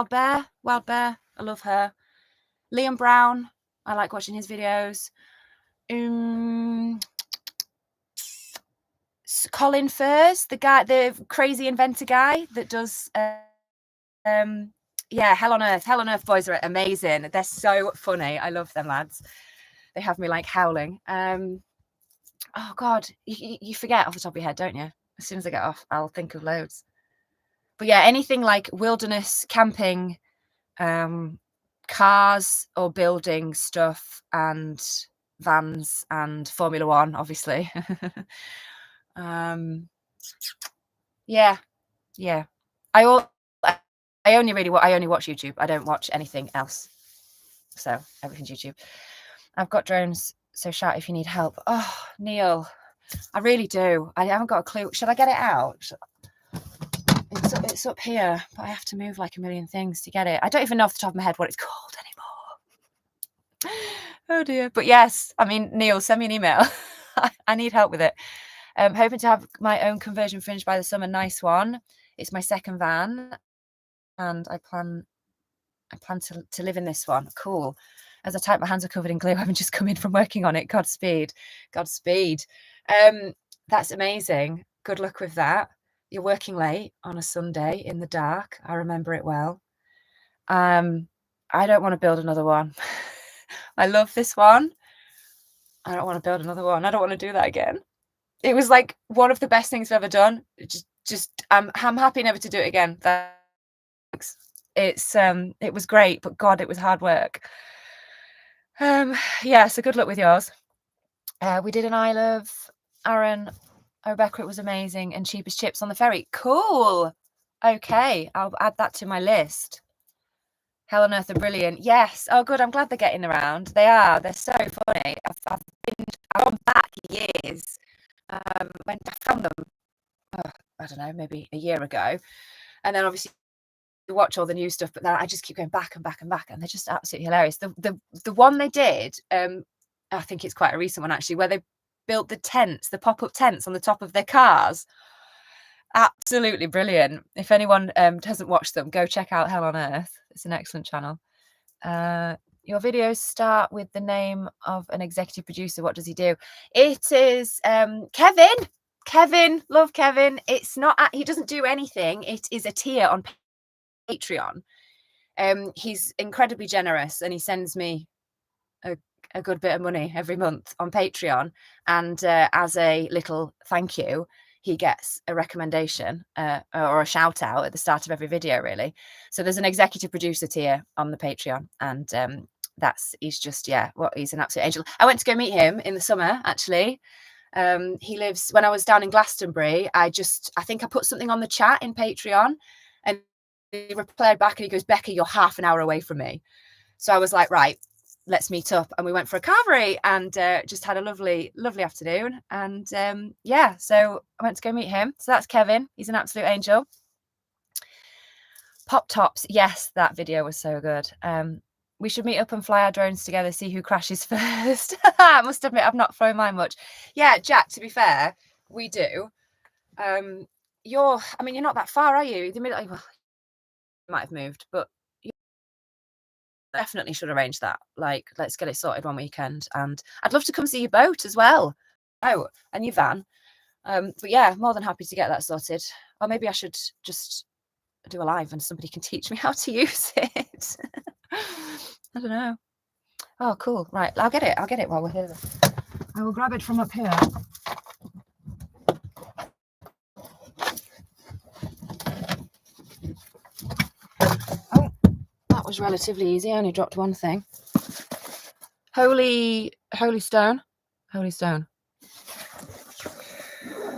Bear, I love her. Liam Brown, I like watching his videos. Colin Furs, the crazy inventor guy that does Hell on Earth boys are amazing. They're so funny. I love them lads. They have me like howling. Oh God, you forget off the top of your head, don't you? As soon as I get off, I'll think of loads. But yeah, anything like wilderness camping, cars or building stuff, and vans and Formula One, obviously. Yeah. I only watch YouTube. I don't watch anything else. So everything's YouTube. I've got drones, so shout if you need help. Oh, Neil, I really do. I haven't got a clue. Should I get it out? It's up here, but I have to move like a million things to get it. I don't even know off the top of my head what it's called anymore. Oh dear. But yes, I mean, Neil, send me an email. I need help with it. Hoping to have my own conversion finished by the summer. Nice one. It's my second van, and I plan to live in this one. Cool. As I type, my hands are covered in glue. I haven't just come in from working on it. Godspeed. That's amazing. Good luck with that. You're working late on a Sunday in the dark. I remember it well. I don't want to build another one. I love this one. I don't want to build another one. I don't want to do that again. It was like one of the best things I've ever done. I'm happy never to do it again. Thanks. It was great, but God, it was hard work. Yeah, so good luck with yours. We did an Isle of Arran, Rebecca, it was amazing, and cheapest chips on the ferry. Cool. Okay, I'll add that to my list. Hell on Earth are brilliant. Yes. Oh, good. I'm glad they're getting around. They are. They're so funny. I've gone back years. When I found them, I don't know, maybe a year ago, and then obviously watch all the new stuff, but then I just keep going back and back and back, and they're just absolutely hilarious. The one they did, I think it's quite a recent one actually, where they built the pop-up tents on the top of their cars. Absolutely brilliant. If anyone hasn't watched them, go check out Hell on Earth. It's an excellent channel. Your videos start with the name of an executive producer. What does he do? It is Kevin. Love Kevin. It's not, he doesn't do anything. It is a tier on Patreon. He's incredibly generous, and he sends me a good bit of money every month on Patreon, and as a little thank you, he gets a recommendation or a shout out at the start of every video, really. So there's an executive producer tier on the Patreon, and he's an absolute angel. I went to go meet him in the summer, actually. He lives, when I was down in Glastonbury, I think I put something on the chat in Patreon, and he replied back and he goes, Becca, you're half an hour away from me. So I was like, right, let's meet up. And we went for a carvery and just had a lovely, lovely afternoon. And so I went to go meet him. So that's Kevin. He's an absolute angel. Pop tops. Yes, that video was so good. We should meet up and fly our drones together, see who crashes first. I must admit, I've not flown mine much. Yeah, Jack, to be fair, we do. You're not that far, are you? You might have moved, but you definitely should arrange that. Like, let's get it sorted one weekend. And I'd love to come see your boat as well. Oh, and your van. But yeah, more than happy to get that sorted. Or maybe I should just do a live and somebody can teach me how to use it. I don't know. Oh, cool. Right, I'll get it while we're here. I will grab it from up here. Oh, that was relatively easy. I only dropped one thing. Holy stone.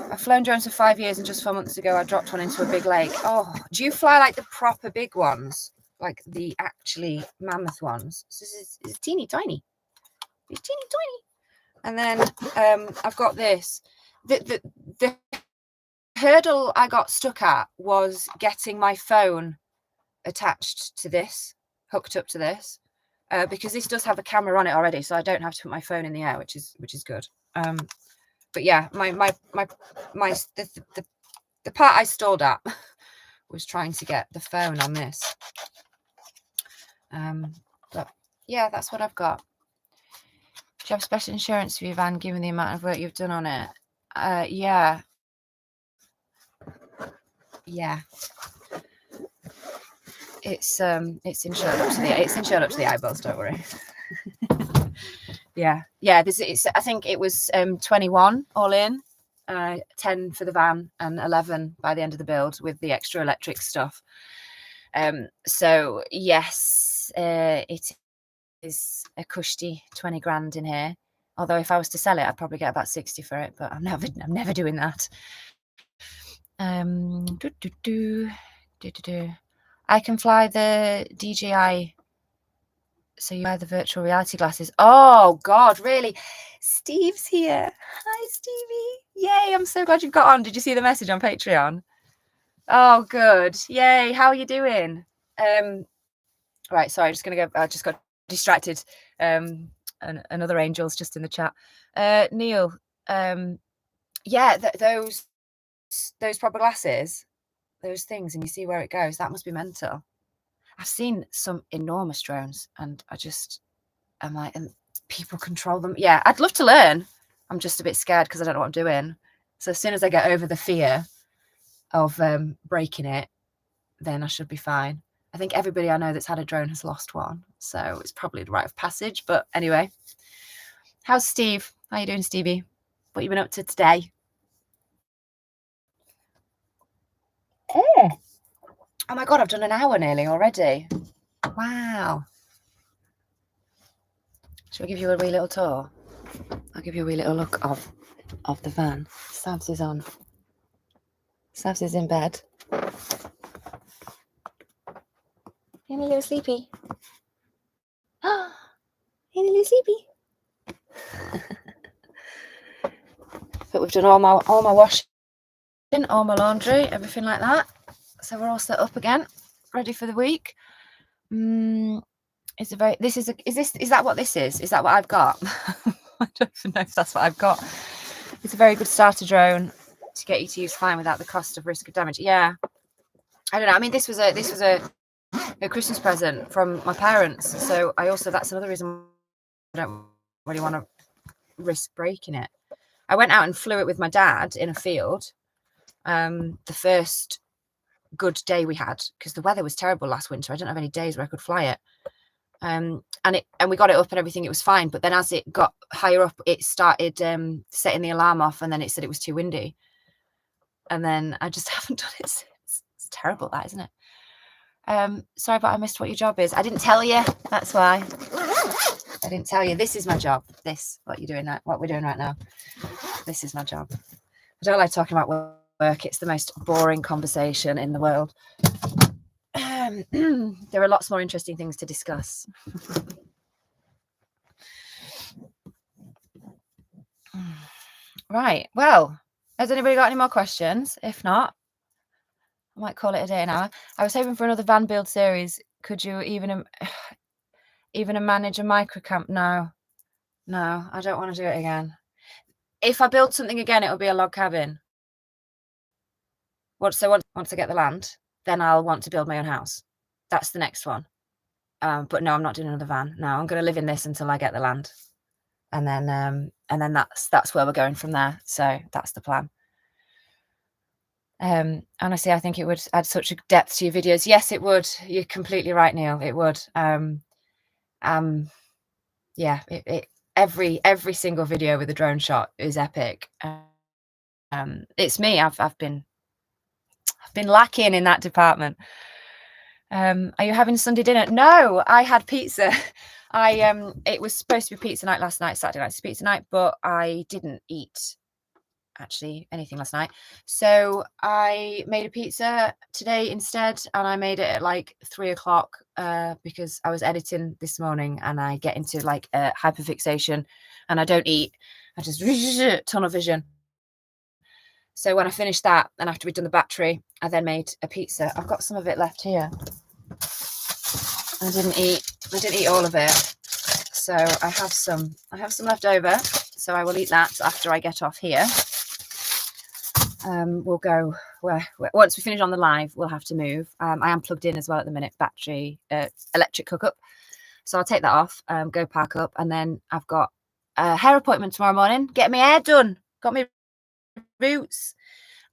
I've flown drones for 5 years, and just 4 months ago I dropped one into a big lake. Oh, do you fly like the proper big ones? Like the actually mammoth ones? So this is teeny tiny. It's teeny tiny. And then I've got this. The hurdle I got stuck at was getting my phone attached to this, hooked up to this, because this does have a camera on it already, so I don't have to put my phone in the air, which is good. But yeah, the part I stalled at was trying to get the phone on this. But yeah, that's what I've got. Do you have special insurance for your van, given the amount of work you've done on it? Yeah. It's insured up to the eyeballs. Don't worry. yeah. I think it was 21 all in, 10 for the van, and 11 by the end of the build with the extra electric stuff. So yes, it is a cushy 20 grand in here. Although if I was to sell it, I'd probably get about 60 for it, but I'm never doing that. I can fly the DJI. So you buy the virtual reality glasses. Oh God, really? Steve's here. Hi, Stevie. Yay, I'm so glad you've got on. Did you see the message on Patreon? Oh, good. Yay, how are you doing? Right, sorry, I just got distracted. And another angel's just in the chat. Neil, yeah, those proper glasses, those things, and you see where it goes. That must be mental. I've seen some enormous drones, and I'm like, and people control them. Yeah, I'd love to learn. I'm just a bit scared because I don't know what I'm doing. So as soon as I get over the fear of breaking it, then I should be fine. I think everybody I know that's had a drone has lost one, so it's probably the rite of passage. But anyway, how's Steve? How you doing, Stevie? What you been up to today? Oh my God, I've done an hour nearly already. Wow. Shall I give you a wee little tour? I'll give you a wee little look of the van. Savs is on. Savs is in bed. Ain't a little sleepy. Ain't a little sleepy. But we've done all my washing, all my laundry, everything like that. So we're all set up again, ready for the week. Is that what this is? Is that what I've got? I don't even know if that's what I've got. It's a very good starter drone to get you to use flying without the cost of risk of damage. Yeah, I don't know. I mean, this was a Christmas present from my parents, so that's another reason I don't really want to risk breaking it. I went out and flew it with my dad in a field. The first good day we had, because the weather was terrible last winter. I didn't have any days where I could fly it. And we got it up and everything, it was fine. But then as it got higher up, it started setting the alarm off, and then it said it was too windy. and then I just haven't done it since. It's terrible, that, isn't it? Sorry, but I missed what your job is. I didn't tell you. That's why. I didn't tell you. This is my job. What you're doing, what we're doing right now. This is my job. I don't like talking about work. It's the most boring conversation in the world. There are lots more interesting things to discuss. Right. Well, has anybody got any more questions? If not, I might call it a day now. I was hoping for another van build series. Could you even manage a microcamp? No, I don't want to do it again. If I build something again, it'll be a log cabin. Once I get the land, then I'll want to build my own house. That's the next one. But no, I'm not doing another van. No, I'm going to live in this until I get the land, and then that's where we're going from there. So that's the plan. Honestly, I think it would add such a depth to your videos. Yes, it would. You're completely right, Neil. It would. Yeah. Every single video with a drone shot is epic. It's me. I've been lacking in that department. Are you having Sunday dinner? No, I had pizza. It was supposed to be pizza night last night. Saturday night's pizza night, but I didn't eat actually anything last night, so I made a pizza today instead, and I made it at like 3 o'clock because I was editing this morning and I get into like a hyperfixation and I don't eat. I just tunnel vision. So when I finished that, and after we'd done the battery, I then made a pizza. I've got some of it left here. I didn't eat all of it, so I have some left over, so I will eat that after I get off here. We'll go once we finish on the live, we'll have to move. I am plugged in as well at the minute, battery electric hookup, so I'll take that off, go park up, and then I've got a hair appointment tomorrow morning, get my hair done, got my roots,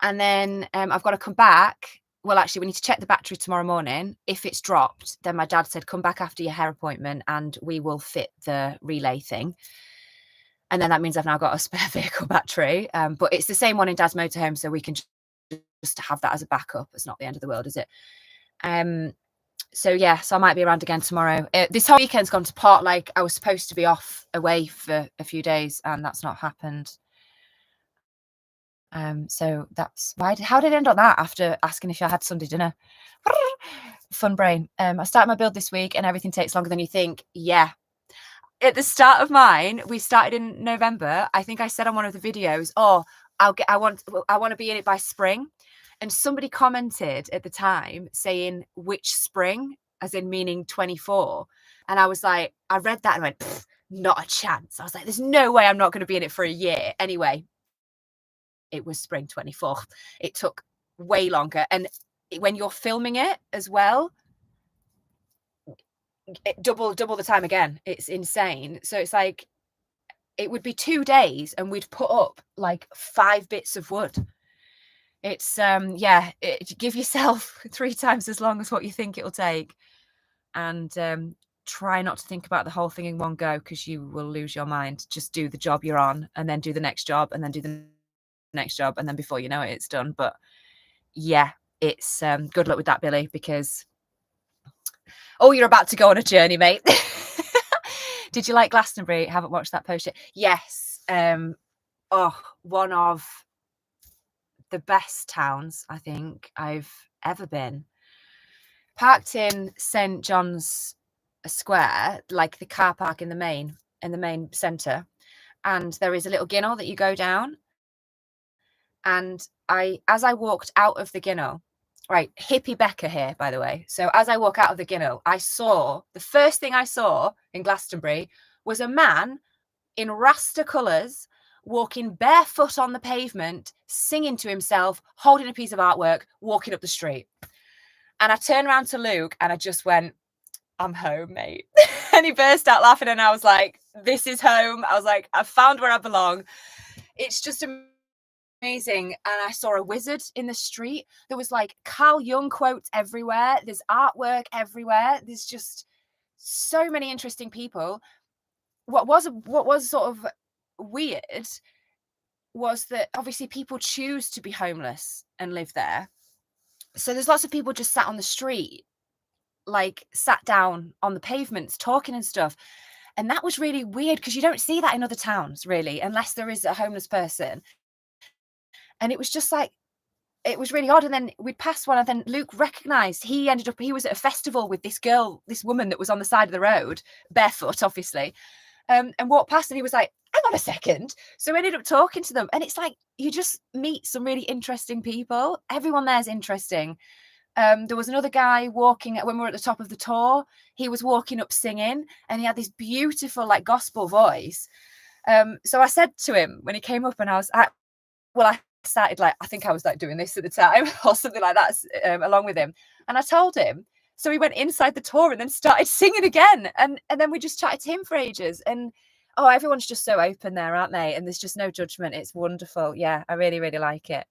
and then I've got to come back. Well, actually, we need to check the battery tomorrow morning. If it's dropped, then my dad said come back after your hair appointment and we will fit the relay thing. And then that means I've now got a spare vehicle battery, but it's the same one in Dad's motorhome, so we can just have that as a backup. It's not the end of the world, is it? So yeah, so I might be around again tomorrow. This whole weekend's gone to pot. Like, I was supposed to be off away for a few days, and that's not happened. So that's why. How did it end on that? After asking if I had Sunday dinner, fun brain. I started my build this week, and everything takes longer than you think. Yeah. At the start of mine, we started in November. I think I said on one of the videos, "Oh, I want to be in it by spring," and somebody commented at the time saying which spring, as in meaning 24. And I was like, I read that and went, not a chance. I was like, there's no way I'm not going to be in it for a year. Anyway, it was spring 24. It took way longer, and when you're filming it as well, double the time again. It's insane. So it's like it would be 2 days and we'd put up like 5 bits of wood. It's give yourself 3 times as long as what you think it'll take, and try not to think about the whole thing in one go, because you will lose your mind. Just do the job you're on, and then do the next job, and then do the next job, and then before you know it, it's done. But yeah, it's good luck with that, Billy, because you're about to go on a journey, mate. Did you like Glastonbury? Haven't watched that post yet. Yes. One of the best towns I think I've ever been. Parked in St. John's Square, like the car park in the main centre, and there is a little ginnel that you go down. And as I walked out of the ginnel, right, hippie Becca here, by the way. So as I walk out of the ginnel, the first thing I saw in Glastonbury was a man in Rasta colours walking barefoot on the pavement, singing to himself, holding a piece of artwork, walking up the street. And I turned around to Luke and I just went, I'm home, mate. And he burst out laughing, and I was like, this is home. I was like, I found where I belong. It's just amazing. And I saw a wizard in the street. There was like Carl Jung quotes everywhere. There's artwork everywhere. There's just so many interesting people. What was sort of weird was that obviously people choose to be homeless and live there. So there's lots of people just sat on the street, like sat down on the pavements talking and stuff. And that was really weird because you don't see that in other towns really, unless there is a homeless person. And it was just like, it was really odd. And then we'd passed one, and then Luke recognized, he was at a festival with this girl, this woman that was on the side of the road, barefoot, obviously, and walked past, and he was like, hang on a second. So we ended up talking to them, and it's like, you just meet some really interesting people. Everyone there's interesting. There was another guy walking when we were at the top of the tour. He was walking up singing, and he had this beautiful like gospel voice. So I said to him when he came up, and I started like, I think I was like doing this at the time or something like that, along with him. And I told him, so he went inside the tour and then started singing again. And then we just chatted to him for ages. And oh, everyone's just so open there, aren't they? And there's just no judgment. It's wonderful. Yeah, I really, really like it.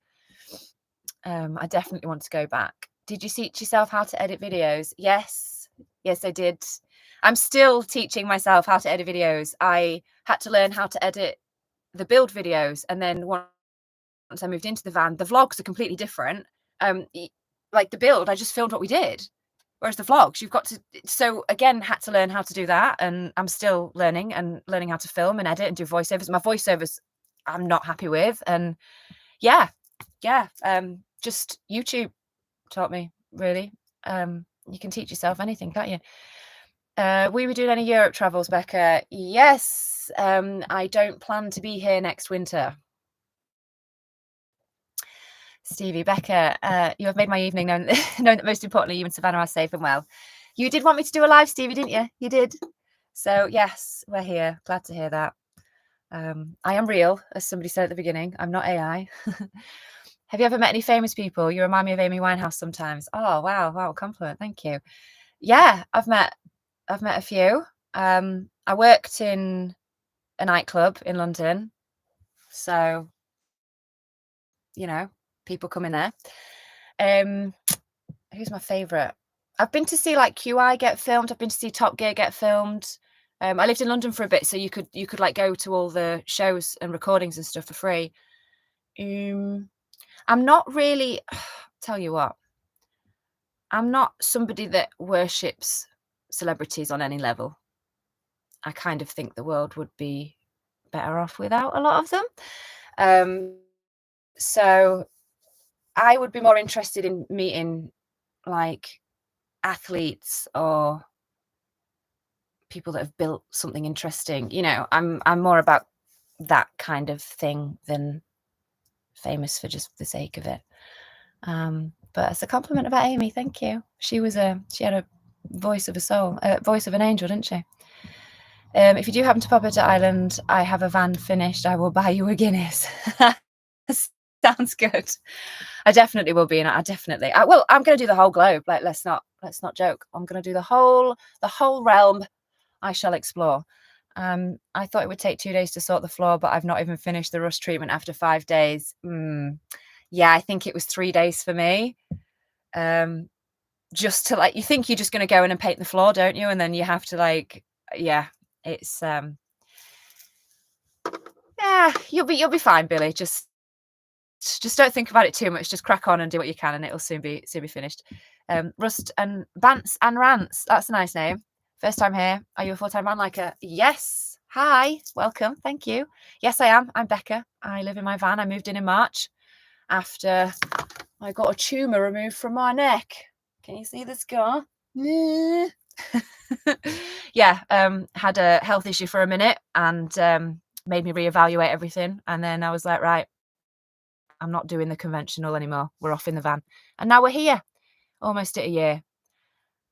I definitely want to go back. Did you teach yourself how to edit videos? Yes, I did. I'm still teaching myself how to edit videos. I had to learn how to edit the build videos. And then once I moved into the van, the vlogs are completely different. Like the build, I just filmed what we did. Whereas the vlogs, you've got to, so again, had to learn how to do that. And I'm still learning how to film and edit and do voiceovers. My voiceovers, I'm not happy with. And yeah. Just YouTube taught me, really. You can teach yourself anything, can't you? We were doing any Europe travels, Becca? Yes. I don't plan to be here next winter. Stevie, Becca, you have made my evening, knowing that most importantly, you and Savannah are safe and well. You did want me to do a live, Stevie, didn't you? You did. So yes, we're here. Glad to hear that. I am real, as somebody said at the beginning. I'm not AI. Have you ever met any famous people? You remind me of Amy Winehouse sometimes. Oh, wow, compliment. Thank you. Yeah, I've met a few. I worked in a nightclub in London, so you know, people come in there. Who's my favourite? I've been to see like QI get filmed. I've been to see Top Gear get filmed. I lived in London for a bit, so you could like go to all the shows and recordings and stuff for free. I'm not really, tell you what, I'm not somebody that worships celebrities on any level. I kind of think the world would be better off without a lot of them. So I would be more interested in meeting like athletes or people that have built something interesting. You know, I'm more about that kind of thing than famous for just the sake of it. But it's a compliment about Amy. Thank you. She had a voice of a soul, voice of an angel, didn't she? If you do happen to pop into Ireland, I have a van finished. I will buy you a Guinness. Sounds good. I definitely will be in it. Well, I'm going to do the whole globe. Like, let's not joke. I'm going to do the whole realm. I shall explore. I thought it would take 2 days to sort the floor, but I've not even finished the rust treatment after 5 days. Yeah, I think it was 3 days for me. Just to like, you think you're just going to go in and paint the floor, don't you? And then you have to like, yeah, it's yeah, you'll be fine, Billy. Just don't think about it too much. Just crack on and do what you can, and it'll soon be finished. Rust and Bants and Rants. That's a nice name. First time here. Are you a full-time van liker? Yes. Hi. Welcome. Thank you. Yes, I am. I'm Becca. I live in my van. I moved in March after I got a tumour removed from my neck. Can you see the scar? Yeah. Had a health issue for a minute and made me reevaluate everything. And then I was like, right, I'm not doing the conventional anymore. We're off in the van. And now we're here. Almost at a year.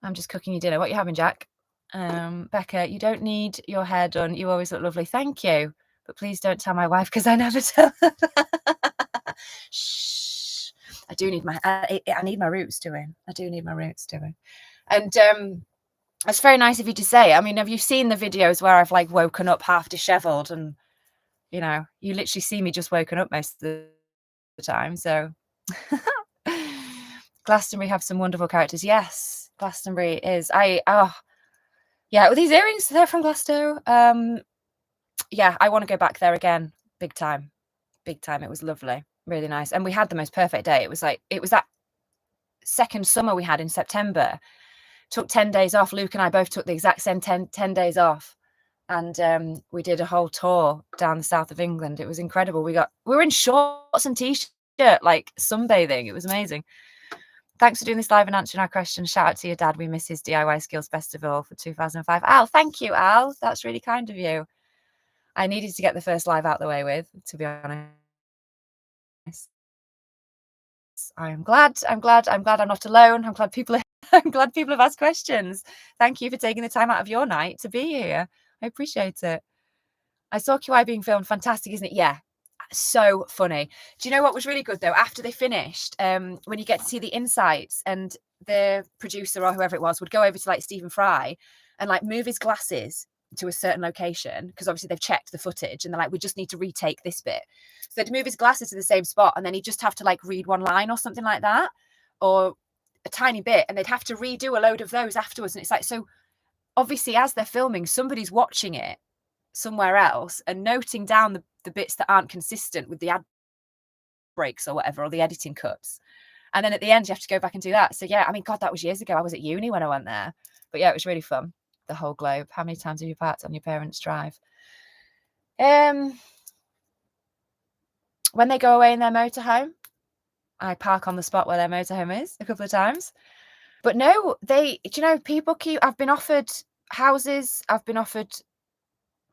I'm just cooking you dinner. What are you having, Jack? Becca, you don't need your hair done. You always look lovely. Thank you. But please don't tell my wife because I never tell her. Shh. I do need I need my roots doing. I do need my roots doing. And it's very nice of you to say. I mean, have you seen the videos where I've like woken up half disheveled and, you know, you literally see me just woken up most of the time. So Glastonbury have some wonderful characters. Yes, Glastonbury is. Yeah, with these earrings, they're from Glasgow. Yeah, I want to go back there again, big time. big time. It was lovely, really nice. And we had the most perfect day. It was that second summer we had in September. Took 10 days off. Luke and I both took the exact same 10 days off. And we did a whole tour down the south of England. It was incredible. We were in shorts and t-shirt, like sunbathing. It was amazing. Thanks for doing this live and answering our questions. Shout out to your dad. We miss his DIY Skills Festival for 2005. Al, thank you, Al. That's really kind of you. I needed to get the first live out the way with, to be honest. I'm glad I'm not alone. I'm glad people have asked questions. Thank you for taking the time out of your night to be here. I appreciate it. I saw QI being filmed. Fantastic, isn't it? Yeah. So funny. Do you know what was really good though? After they finished, when you get to see the insights, and the producer or whoever it was would go over to like Stephen Fry and like move his glasses to a certain location, because obviously they've checked the footage and they're like, we just need to retake this bit. So they'd move his glasses to the same spot, and then he'd just have to like read one line or something like that, or a tiny bit, and they'd have to redo a load of those afterwards. And it's like, so obviously as they're filming, somebody's watching it somewhere else and noting down the bits that aren't consistent with the ad breaks or whatever, or the editing cuts. And then at the end, you have to go back and do that. So yeah, I mean, God, that was years ago. I was at uni when I went there. But yeah, it was really fun. The whole globe. How many times have you parked on your parents' drive? When they go away in their motorhome, I park on the spot where their motorhome is a couple of times. But no, do you know, people I've been offered houses, I've been offered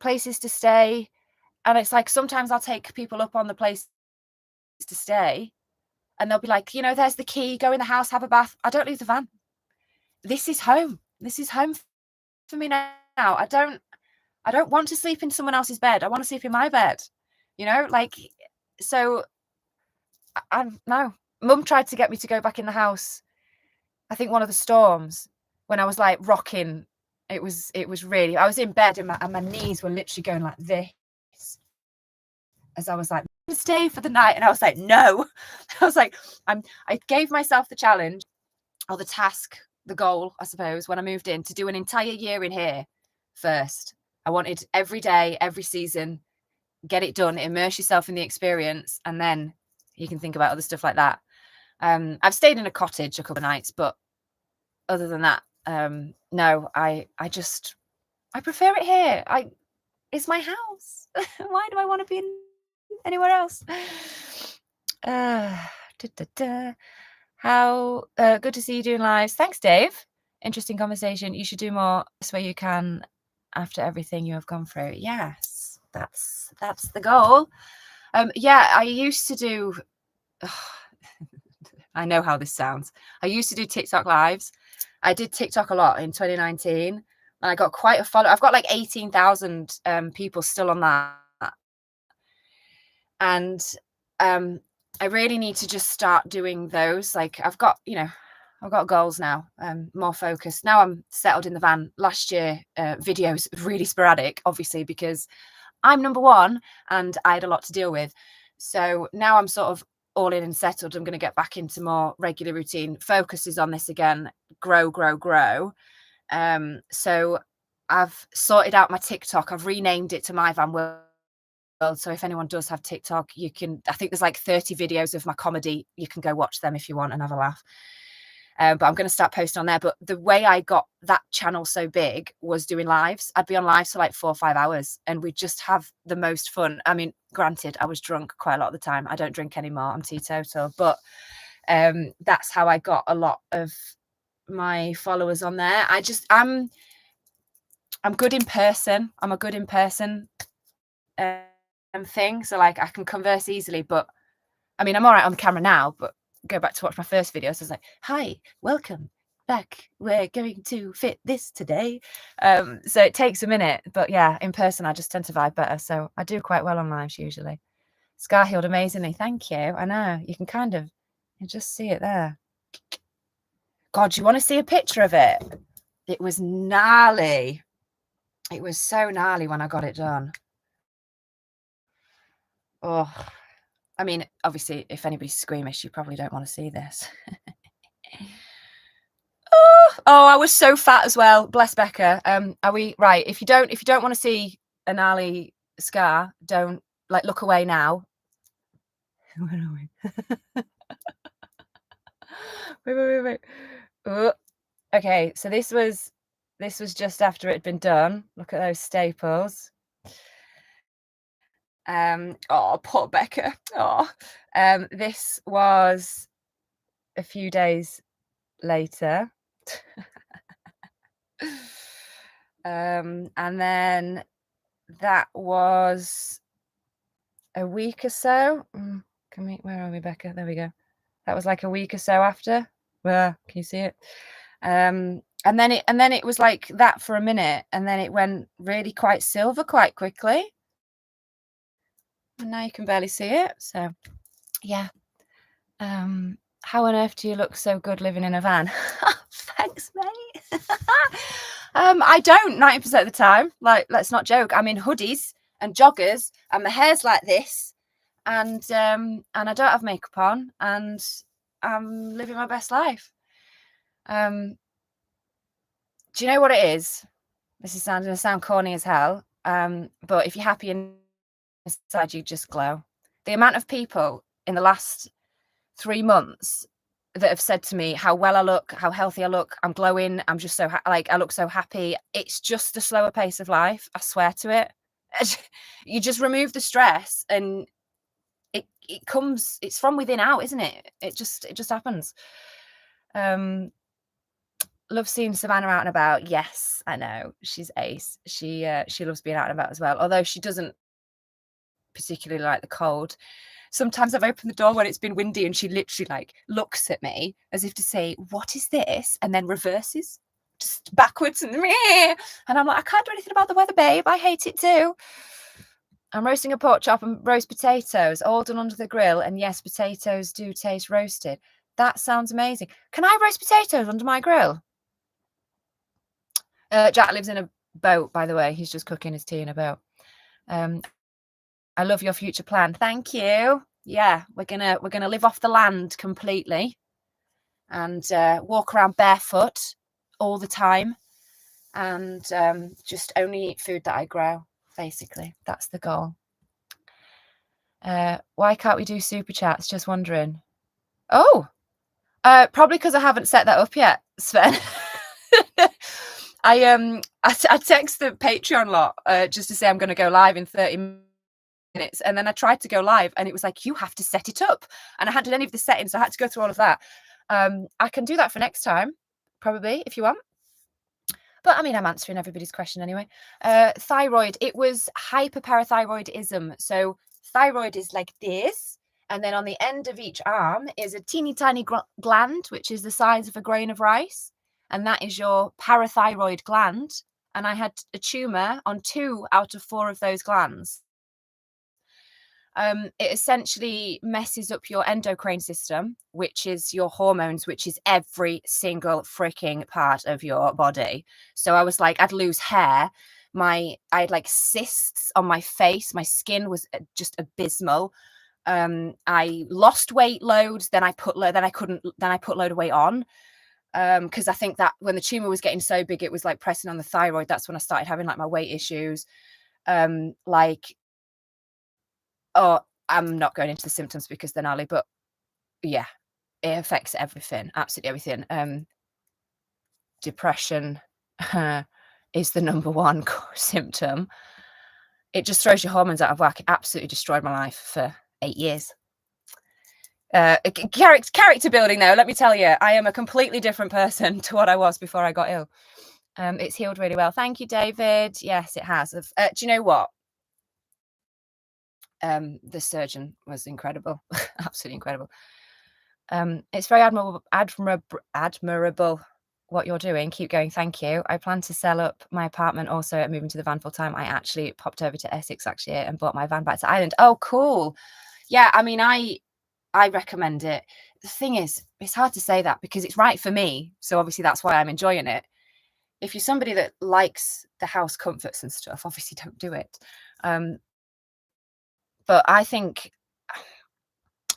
places to stay. And it's like, sometimes I'll take people up on the place to stay, and they'll be like, you know, there's the key, go in the house, have a bath. I don't leave the van. This is home. This is home for me now. I don't want to sleep in someone else's bed. I want to sleep in my bed, you know, like, so no. Mum tried to get me to go back in the house, I think one of the storms, when I was like rocking. It was really, I was in bed and my knees were literally going like this, as I was like, stay for the night. And I was like, no. I was like, I gave myself the challenge, or the task, the goal, I suppose, when I moved in, to do an entire year in here first. I wanted every day, every season, get it done, immerse yourself in the experience, and then you can think about other stuff like that. I've stayed in a cottage a couple of nights, but other than that, no, I prefer it here. It's my house. Why do I want to be in anywhere else? How good to see you doing lives. Thanks, Dave. Interesting conversation. You should do more this way you can after everything you have gone through. Yes, that's the goal. Yeah, I used to do. I know how this sounds. I used to do TikTok lives. I did TikTok a lot in 2019, and I got quite a follow. I've got like 18,000 people still on that. And I really need to just start doing those. Like, I've got goals now, more focused. Now I'm settled in the van. Last year, videos really sporadic, obviously, because I'm number one and I had a lot to deal with. So now I'm sort of all in and settled. I'm going to get back into more regular routine. Focus is on this again. Grow. So I've sorted out my TikTok. I've renamed it to My Van World. So if anyone does have TikTok, you can, I think there's like 30 videos of my comedy. You can go watch them if you want and have a laugh. But I'm going to start posting on there. But the way I got that channel so big was doing lives. I'd be on lives for like 4 or 5 hours, and we'd just have the most fun. I mean, granted, I was drunk quite a lot of the time. I don't drink anymore. I'm teetotal. But that's how I got a lot of my followers on there. I'm good in person. I'm a good in person thing. So like, I can converse easily. But I mean, I'm all right on camera now, but go back to watch my first videos. I was like, hi, welcome back. We're going to fit this today. So it takes a minute, but yeah, in person, I just tend to vibe better. So I do quite well on lives usually. Scar healed amazingly. Thank you. I know you can you just see it there. God, you want to see a picture of it? It was gnarly. It was so gnarly when I got it done. Oh, I mean, obviously, if anybody's squeamish, you probably don't want to see this. Oh, I was so fat as well. Bless Becca. Are we right? If you don't want to see a gnarly scar, don't, like, look away now. Where are we? Wait. Oh, okay, so this was just after it had been done. Look at those staples. Oh, poor Becca. Oh, this was a few days later. And then that was a week or so. Where are we, Becca? There we go. That was like a week or so after. Can you see it? And then it was like that for a minute, and then it went really quite silver quite quickly. And now you can barely see it. So yeah. How on earth do you look so good living in a van? Thanks, mate. I don't 90% of the time. Like, let's not joke. I'm in hoodies and joggers, and my hair's like this, and I don't have makeup on, and I'm living my best life. Do you know what it is? This is going to sound corny as hell. But if you're happy inside, you just glow. The amount of people in the last 3 months that have said to me how well I look, how healthy I look, I'm glowing, I'm just so I look so happy. It's just a slower pace of life. I swear to it. You just remove the stress, and it comes. It's from within out, isn't it? It just happens. Love seeing Savannah out and about. Yes, I know, she's ace. She loves being out and about as well, although she doesn't particularly like the cold. Sometimes I've opened the door when it's been windy, and she literally like looks at me as if to say, "What is this?" and then reverses just backwards, and I'm like, "I can't do anything about the weather, babe. I hate it too." I'm roasting a pork chop and roast potatoes, all done under the grill. And yes, potatoes do taste roasted. That sounds amazing. Can I roast potatoes under my grill? Jack lives in a boat, by the way. He's just cooking his tea in a boat. I love your future plan. Thank you. Yeah, we're gonna live off the land completely, and walk around barefoot all the time, and just only eat food that I grow. Basically, that's the goal. Why can't we do super chats? Just wondering. Oh, probably because I haven't set that up yet, Sven. I text the Patreon lot just to say I'm going to go live in 30 minutes, and then I tried to go live, and it was like, you have to set it up, and I hadn't done any of the settings, so I had to go through all of that. I can do that for next time, probably, if you want. But I mean, I'm answering everybody's question anyway. Thyroid, it was hyperparathyroidism. So thyroid is like this, and then on the end of each arm is a teeny tiny gland, which is the size of a grain of rice, and that is your parathyroid gland. And I had a tumor on 2 out of 4 of those glands. It essentially messes up your endocrine system, which is your hormones, which is every single freaking part of your body. So I was like, I'd lose hair. I had like cysts on my face. My skin was just abysmal. I lost weight loads. Then I put load of weight on. Because I think that when the tumor was getting so big, it was like pressing on the thyroid. That's when I started having like my weight issues. Oh, I'm not going into the symptoms because they're gnarly, but yeah, it affects everything, absolutely everything. Depression is the number one symptom. It just throws your hormones out of whack. It absolutely destroyed my life for 8 years. Character building, though, let me tell you, I am a completely different person to what I was before I got ill. It's healed really well. Thank you, David. Yes, it has. Do you know what? The surgeon was incredible. Absolutely incredible. It's very admirable what you're doing. Keep going. Thank you. I plan to sell up my apartment also at moving to the van full time. I actually popped over to Essex actually and bought my van back to Ireland. Oh, cool. Yeah, I mean, I recommend it. The thing is, it's hard to say that because it's right for me. So obviously that's why I'm enjoying it. If you're somebody that likes the house comforts and stuff, obviously don't do it. But I think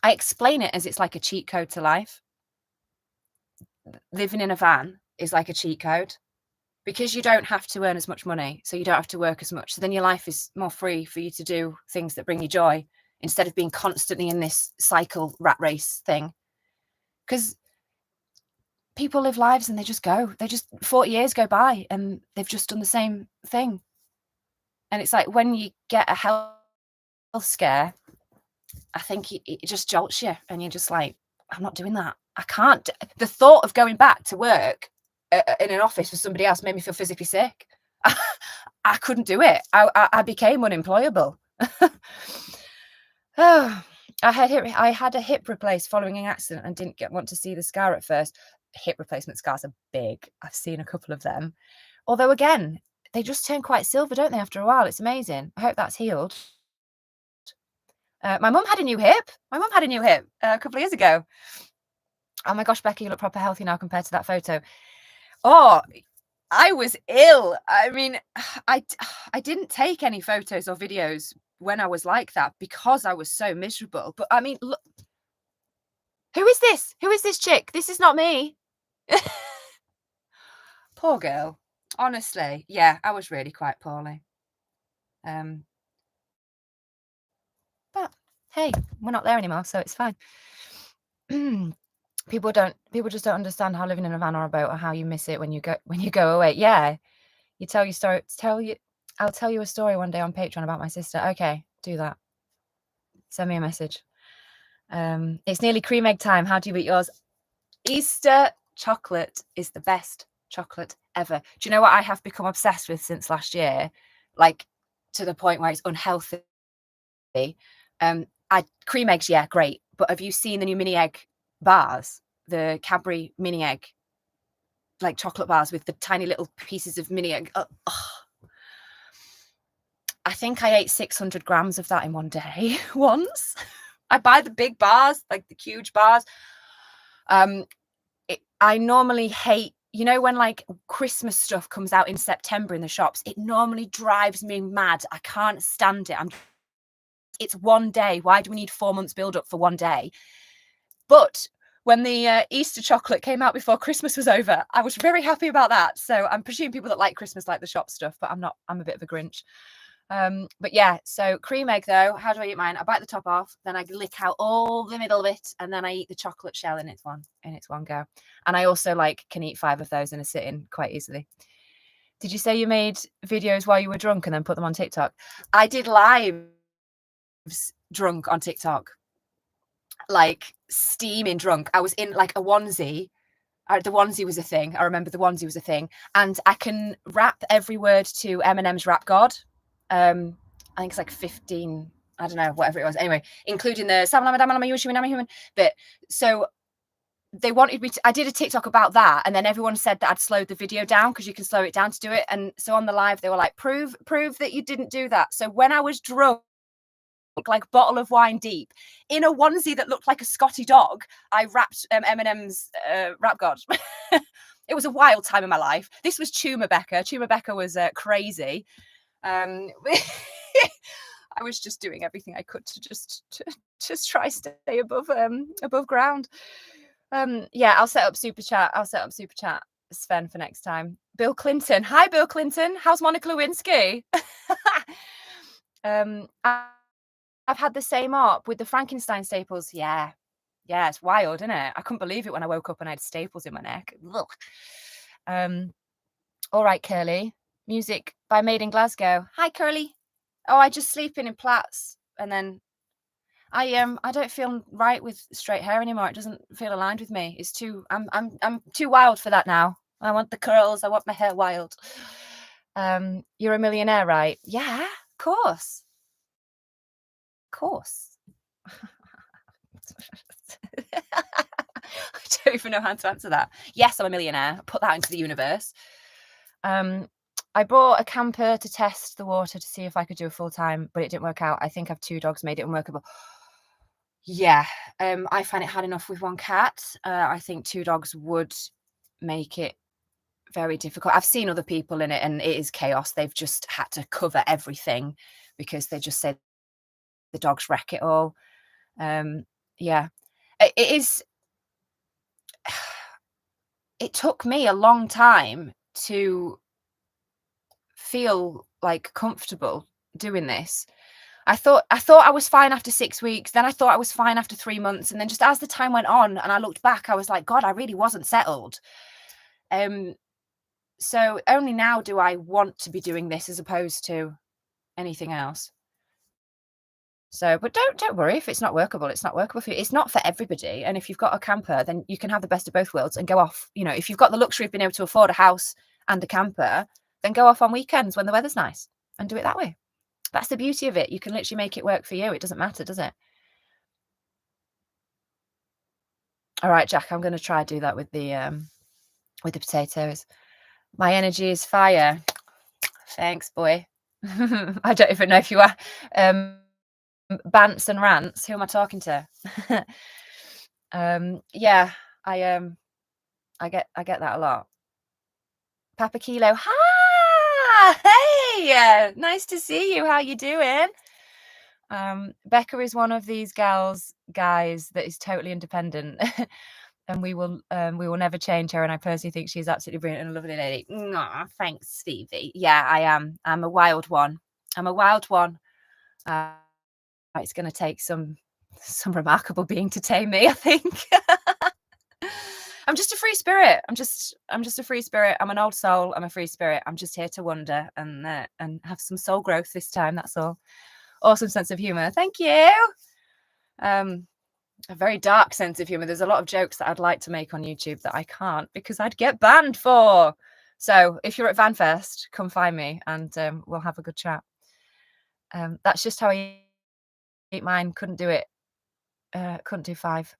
I explain it as it's like a cheat code to life. Living in a van is like a cheat code because you don't have to earn as much money. So you don't have to work as much. So then your life is more free for you to do things that bring you joy instead of being constantly in this cycle rat race thing. Because people live lives and they just 40 years go by and they've just done the same thing. And it's like when you get a health scare, I think it just jolts you and you're just like, I'm not doing that. I can't. The thought of going back to work in an office with somebody else made me feel physically sick. I couldn't do it. I became unemployable. Oh, I had a hip replaced following an accident and didn't want to see the scar at first. Hip replacement scars are big. I've seen a couple of them. Although again, they just turn quite silver, don't they, after a while? It's amazing. I hope that's healed. My mum had a new hip. A couple of years ago. Oh my gosh, Becky, you look proper healthy now compared to that photo. Oh, I was ill. I mean, I didn't take any photos or videos when I was like that because I was so miserable. But I mean, look, who is this? Who is this chick? This is not me. Poor girl. Honestly, yeah, I was really quite poorly. But hey, we're not there anymore, so it's fine. People just don't understand how living in a van or a boat or how you miss it when you go away. Yeah. You tell your story. I'll tell you a story one day on Patreon about my sister. Okay, do that. Send me a message. It's nearly cream egg time. How do you eat yours? Easter chocolate is the best chocolate ever. Do you know what I have become obsessed with since last year? Like to the point where it's unhealthy. Cream eggs, yeah, great. But have you seen the new mini egg bars? The Cadbury mini egg, like chocolate bars with the tiny little pieces of mini egg. I think I ate 600 grams of that in one day once. I buy the big bars, like the huge bars. I normally hate, you know, when like Christmas stuff comes out in September in the shops, it normally drives me mad. I can't stand it. It's one day. Why do we need 4 months build up for one day? But when the Easter chocolate came out before Christmas was over, I was very happy about that. So I'm presuming people that like Christmas like the shop stuff, but I'm not. I'm a bit of a Grinch. But yeah, so cream egg though, how do I eat mine? I bite the top off, then I lick out all the middle of it, and then I eat the chocolate shell in its one go. And I also can eat 5 of those in a sitting quite easily. Did you say you made videos while you were drunk and then put them on TikTok? I did lives drunk on TikTok, like steaming drunk. I was in like a onesie. The onesie was a thing. I remember the onesie was a thing, and I can rap every word to Eminem's Rap God. I think it's like 15, I don't know, whatever it was. Anyway, including the I'm a human bit. So they wanted me to, I did a TikTok about that, and then everyone said that I'd slowed the video down because you can slow it down to do it. And so on the live, they were like, prove that you didn't do that. So when I was drunk, like bottle of wine deep, in a onesie that looked like a Scotty dog, I rapped Eminem's Rap God. It was a wild time in my life. This was Tumour Becca. Tumour Becca was crazy. I was just doing everything I could to just try stay above ground. Yeah, I'll set up super chat. Sven, for next time. Bill Clinton. Hi, Bill Clinton. How's Monica Lewinsky? I've had the same op with the Frankenstein staples. Yeah, it's wild, isn't it? I couldn't believe it when I woke up and I had staples in my neck. Look. All right, Curly. Music by Made in Glasgow. Hi, Curly. Oh, I just sleep in plaits, and then I don't feel right with straight hair anymore. It doesn't feel aligned with me. It's too I'm too wild for that now. I want the curls. I want my hair wild. You're a millionaire, right? Yeah, of course. I don't even know how to answer that. Yes, I'm a millionaire. Put that into the universe. I bought a camper to test the water to see if I could do a full time, but it didn't work out. I think I've 2 dogs made it unworkable. Yeah, I find it hard enough with 1 cat. I think 2 dogs would make it very difficult. I've seen other people in it and it is chaos. They've just had to cover everything because they just say the dogs wreck it all. Yeah, it is. It took me a long time to feel like comfortable doing this. I thought I was fine after 6 weeks, then I thought I was fine after 3 months, and then just as the time went on and I looked back, I was like, God, I really wasn't settled. Um, so only now do I want to be doing this as opposed to anything else. So, but don't worry if it's not workable. It's not workable for you. It's not for everybody. And if you've got a camper, then you can have the best of both worlds and go off. You know, if you've got the luxury of being able to afford a house and a camper, then go off on weekends when the weather's nice and do it that way. That's the beauty of it. You can literally make it work for you. It doesn't matter, does it? All right, Jack, I'm going to try do that with the potatoes. My energy is fire. Thanks, boy. I don't even know if you are. Bants and rants. Who am I talking to? Yeah, I get that a lot. Papa Kilo, hi, hey, nice to see you. How you doing? Becca is one of these guys that is totally independent, and we will never change her. And I personally think she's absolutely brilliant and a lovely lady. Aw, thanks, Phoebe. Yeah, I am. I'm a wild one. I'm a wild one. It's going to take some remarkable being to tame me, I think. I'm just a free spirit. I'm just a free spirit. I'm an old soul. I'm a free spirit. I'm just here to wonder and have some soul growth this time. That's all. Awesome sense of humor. Thank you. A very dark sense of humor. There's a lot of jokes that I'd like to make on YouTube that I can't because I'd get banned for. So if you're at VanFest, come find me and we'll have a good chat. That's just how I eat mine. Couldn't do it. Couldn't do 5.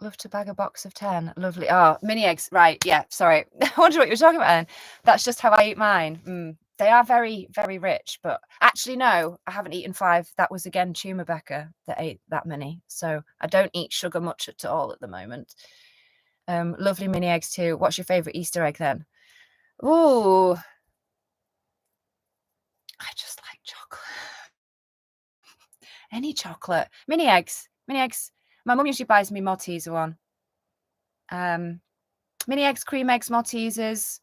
Love to bag a box of 10. Lovely. Oh, mini eggs. Right. Yeah. Sorry. I wonder what you were talking about then. That's just how I eat mine. They are very, very rich. But actually, no, I haven't eaten 5. That was again Tumour Becca that ate that many. So I don't eat sugar much at all at the moment. Lovely mini eggs too. What's your favourite Easter egg then? Ooh. I just like chocolate. Any chocolate. Mini eggs. Mini eggs. My mum usually buys me Malteser one. Mini eggs, cream eggs, Maltesers,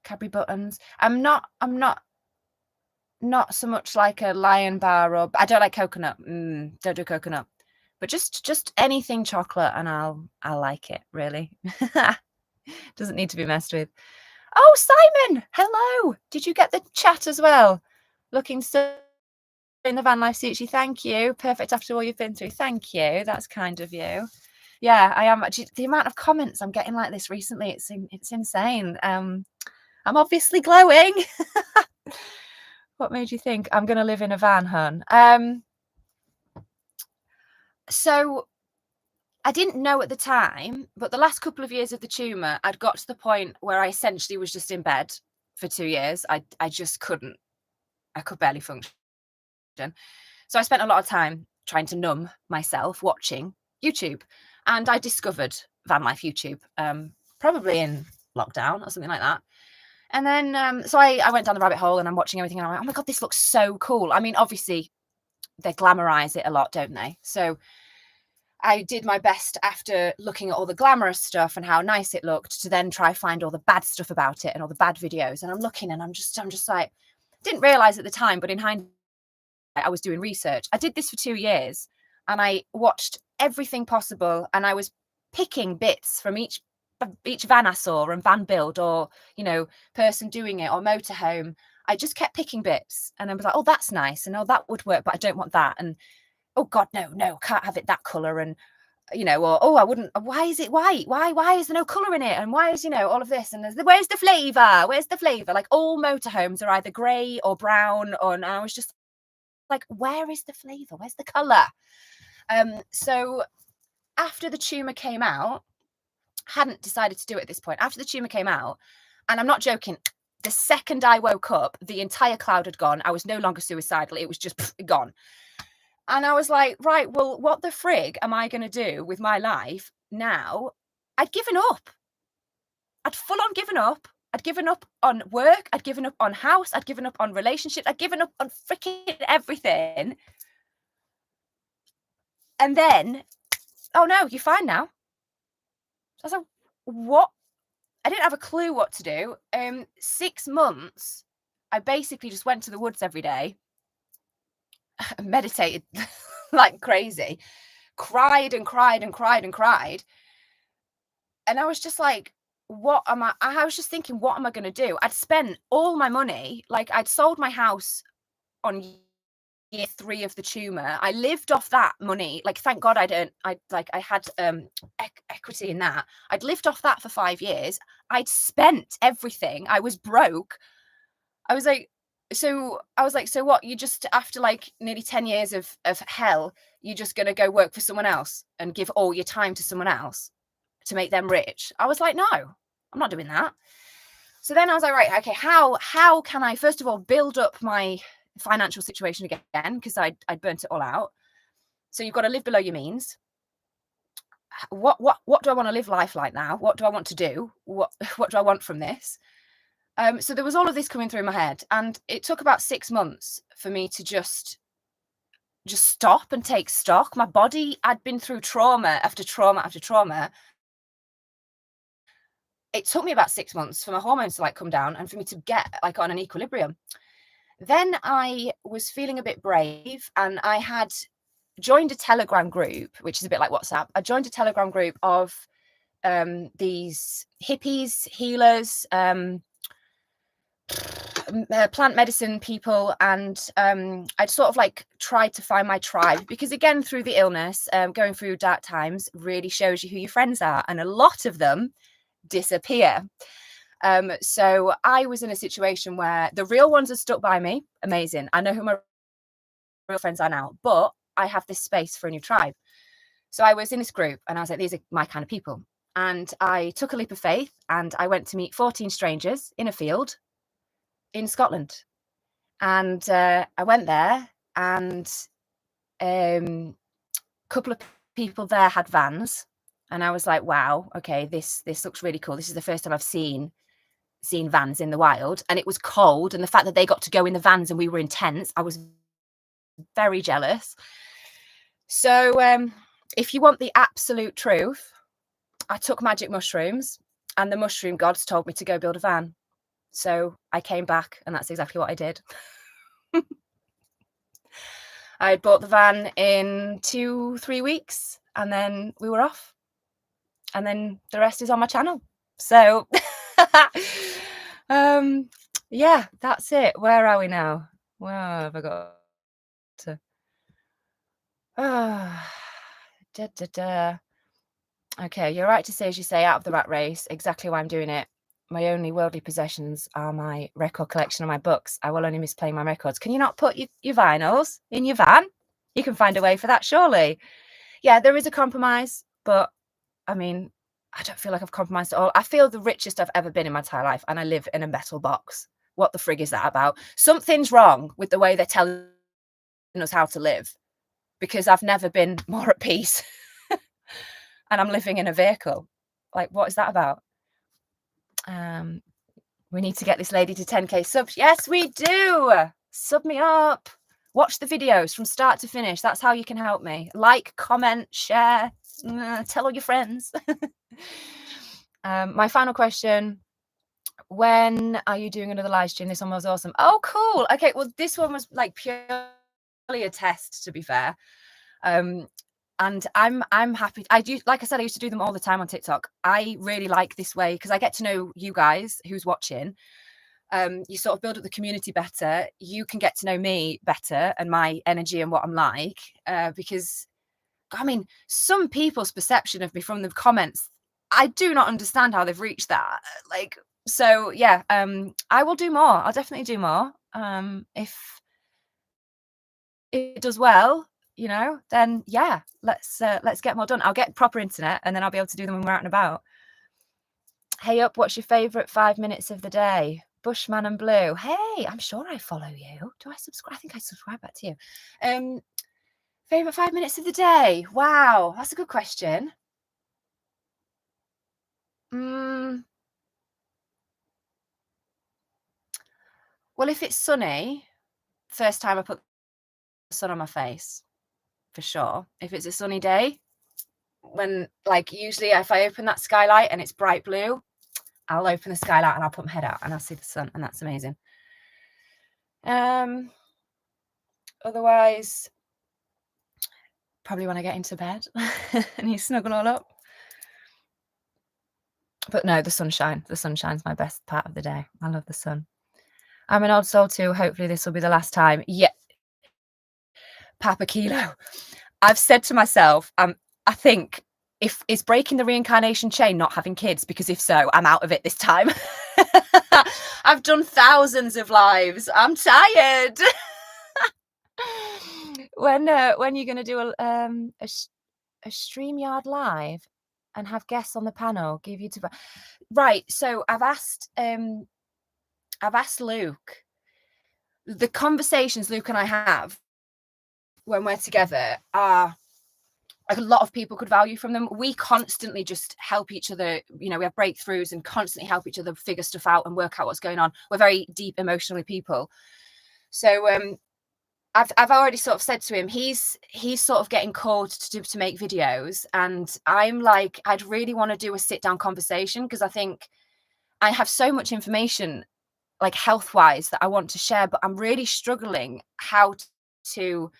Cadbury buttons. I'm not so much like a Lion Bar or I don't like coconut. Don't do coconut. But just anything chocolate and I'll like it, really. Doesn't need to be messed with. Oh, Simon, hello. Did you get the chat as well? Looking so in the VanLife Suchi. Thank you. Perfect after all you've been through. Thank you. That's kind of you. Yeah, I am. The amount of comments I'm getting like this recently, it's insane. I'm obviously glowing. What made you think I'm going to live in a van, hun? So I didn't know at the time, but the last couple of years of the tumour, I'd got to the point where I essentially was just in bed for 2 years. I just couldn't. I could barely function. So I spent a lot of time trying to numb myself watching YouTube. And I discovered VanLife YouTube, probably in lockdown or something like that. And then, so I went down the rabbit hole and I'm watching everything and I'm like, oh my God, this looks so cool. I mean, obviously, they glamorize it a lot, don't they? So I did my best after looking at all the glamorous stuff and how nice it looked to then try find all the bad stuff about it and all the bad videos. And I'm looking and I'm just like, didn't realize at the time, but in hindsight, I was doing research. I did this for 2 years and I watched everything possible and I was picking bits from each van I saw and van build or, you know, person doing it or motorhome. I just kept picking bits and I was like, oh, that's nice. And oh, that would work, but I don't want that. And oh God, no, can't have it that color. And, you know, or, oh, I wouldn't, why is it white? Why is there no color in it? And why is, you know, all of this? And where's the flavor? Where's the flavor? Like all motorhomes are either gray or brown. And I was just like, where is the flavor? Where's the color? So after the tumour came out, hadn't decided to do it at this point. After the tumour came out, and I'm not joking, the second I woke up, the entire cloud had gone. I was no longer suicidal. It was just gone. And I was like, right, well, what the frig am I going to do with my life now? I'd given up. I'd full on given up. I'd given up on work. I'd given up on house. I'd given up on relationships. I'd given up on freaking everything. And then, oh no, you're fine now. So I was like, what? I didn't have a clue what to do. 6 months, I basically just went to the woods every day meditated like crazy, cried and cried and cried and cried. And I was just like, what am I was just thinking, what am I going to do? I'd spent all my money. Like, I'd sold my house on year 3 of the tumour. I lived off that money. Like, thank God I had equity in that. I'd lived off that for 5 years. I'd spent everything. I was broke. I was like, so what? You just, after like nearly 10 years of hell, you're just gonna go work for someone else and give all your time to someone else to make them rich? I was like, no, I'm not doing that. So then I was like, right, okay, how can I first of all build up my financial situation again, because I'd burnt it all out. So you've got to live below your means. What do I want to live life like now? What do I want to do? What do I want from this? So there was all of this coming through my head, and it took about 6 months for me to just stop and take stock. My body had been through trauma after trauma after trauma. It took me about 6 months for my hormones to like come down and for me to get like on an equilibrium. Then I was feeling a bit brave, and I had joined a Telegram group, which is a bit like WhatsApp. I joined a Telegram group of these hippies, healers, plant medicine people, and I'd sort of like tried to find my tribe, because again, through the illness, going through dark times really shows you who your friends are, and a lot of them disappear. So I was in a situation where the real ones are stuck by me. Amazing. I know who my real friends are now, but I have this space for a new tribe. So I was in this group and I was like, these are my kind of people. And I took a leap of faith and I went to meet 14 strangers in a field in Scotland. And I went there, and a couple of people there had vans. And I was like, wow, okay, this looks really cool. This is the first time I've seen vans in the wild, and it was cold, and the fact that they got to go in the vans and we were in tents, I was very jealous. So if you want the absolute truth, I took magic mushrooms, and the mushroom gods told me to go build a van. So I came back, and that's exactly what I did. I had bought the van in 2-3 weeks, and then we were off, and then the rest is on my channel. So yeah, that's it. Where are we now? Where have I got to? Okay, you're right to say, as you say, out of the rat race. Exactly why I'm doing it. My only worldly possessions are my record collection and my books. I will only miss playing my records. Can you not put your vinyls in your van? You can find a way for that, surely. Yeah, there is a compromise, but I mean, I don't feel like I've compromised at all. I feel the richest I've ever been in my entire life, and I live in a metal box. What the frig is that about? Something's wrong with the way they're telling us how to live, because I've never been more at peace. And I'm living in a vehicle. Like, what is that about? We need to get this lady to 10k subs. Yes, we do. Sub me up. Watch the videos from start to finish. That's how you can help me. Like, comment, share, tell all your friends. My final question: when are you doing another live stream? This one was awesome. Oh, cool. Okay, well, this one was like purely a test, to be fair. And I'm happy. I do, like I said, I used to do them all the time on TikTok. I really like this way because I get to know you guys who's watching. You sort of build up the community better. You can get to know me better and my energy and what I'm like. Because, I mean, some people's perception of me from the comments, I do not understand how they've reached that. Like, so yeah, I will do more. I'll definitely do more. If it does well, you know, then yeah, let's get more done. I'll get proper internet, and then I'll be able to do them when we're out and about. Hey up, what's your favorite 5 minutes of the day? Bushman and Blue. Hey, I'm sure I follow you. Do I subscribe? I think I subscribe back to you. Favorite 5 minutes of the day? Wow, that's a good question. Well, if it's sunny, first time I put the sun on my face, for sure. If it's a sunny day, when, like, usually if I open that skylight and it's bright blue, I'll open the skylight and I'll put my head out and I'll see the sun, and that's amazing. Otherwise, probably when I get into bed and you snuggle all up. But no, the sunshine. The sunshine's my best part of the day. I love the sun. I'm an odd soul too. Hopefully this will be the last time. Yeah. Papa Kilo. I've said to myself, I think if is breaking the reincarnation chain not having kids, because if so, I'm out of it this time. I've done thousands of lives. I'm tired. When you're going to do a StreamYard live and have guests on the panel, give you to right. So I've asked Luke. The conversations Luke and I have when we're together are a lot of people could value from them. We constantly just help each other. You know, we have breakthroughs and constantly help each other figure stuff out and work out what's going on. We're very deep emotionally people. So I've already sort of said to him, he's sort of getting called to make videos, and I'm like, I'd really want to do a sit down conversation, because I think I have so much information, like health wise, that I want to share, but I'm really struggling how to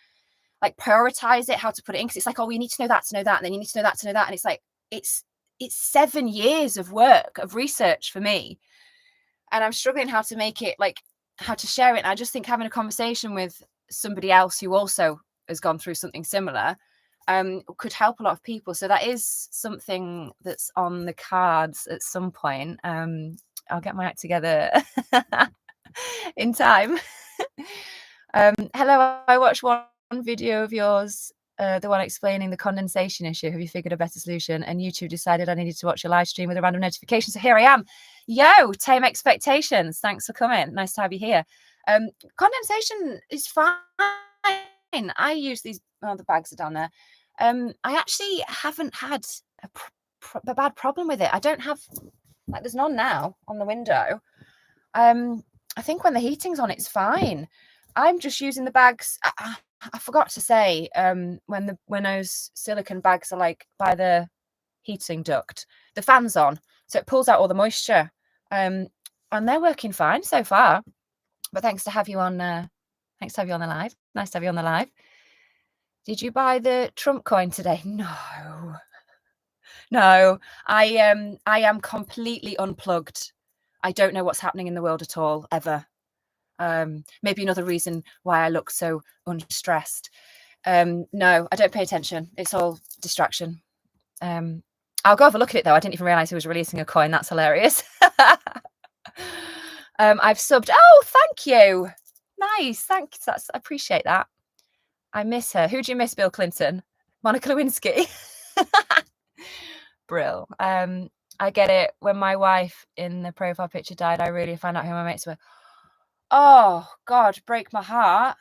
like prioritize it, how to put it in, because it's like, oh, we need to know that, and then you need to know that, and it's like it's 7 years of work, of research for me, and I'm struggling how to make it, like how to share it. And I just think having a conversation with somebody else who also has gone through something similar could help a lot of people. So that is something that's on the cards at some point. I'll get my act together in time. Hello, I watched one video of yours, the one explaining the condensation issue. Have you figured a better solution? And YouTube decided I needed to watch a live stream with a random notification. So here I am. Yo, tame expectations. Thanks for coming. Nice to have you here. Condensation is fine. I use these, oh, the bags are down there. I actually haven't had a bad problem with it. I don't have, like, there's none now on the window. I think when the heating's on, it's fine. I'm just using the bags. I forgot to say, when those silicone bags are like by the heating duct, the fan's on, so it pulls out all the moisture. And they're working fine so far. But thanks to have you on. Thanks to have you on the live. Nice to have you on the live. Did you buy the Trump coin today? No. I am completely unplugged. I don't know what's happening in the world at all, ever. Maybe another reason why I look so unstressed. No, I don't pay attention. It's all distraction. I'll go have a look at it though. I didn't even realize he was releasing a coin. That's hilarious. I've subbed. Oh, thank you. Nice. Thanks. I appreciate that. I miss her. Who do you miss, Bill Clinton? Monica Lewinsky. Brill. I get it. When my wife in the profile picture died, I really found out who my mates were. Oh God, break my heart.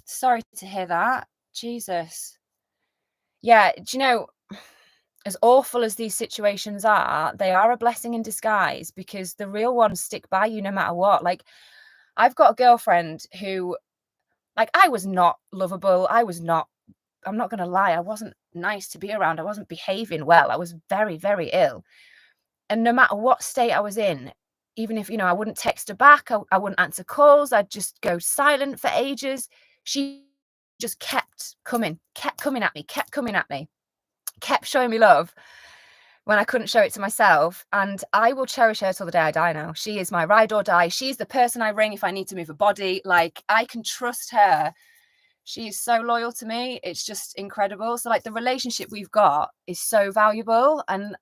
Sorry to hear that. Jesus. Yeah, do you know, as awful as these situations are, they are a blessing in disguise, because the real ones stick by you no matter what. Like, I've got a girlfriend who, like, I was not lovable. I'm not going to lie. I wasn't nice to be around. I wasn't behaving well. I was very, very ill. And no matter what state I was in, even if, I wouldn't text her back, I wouldn't answer calls, I'd just go silent for ages. She just kept coming at me, kept showing me love when I couldn't show it to myself. And I will cherish her till the day I die now. She is my ride or die. She's the person I ring if I need to move a body. Like, I can trust her. She's so loyal to me. It's just incredible. So, like, the relationship we've got is so valuable. And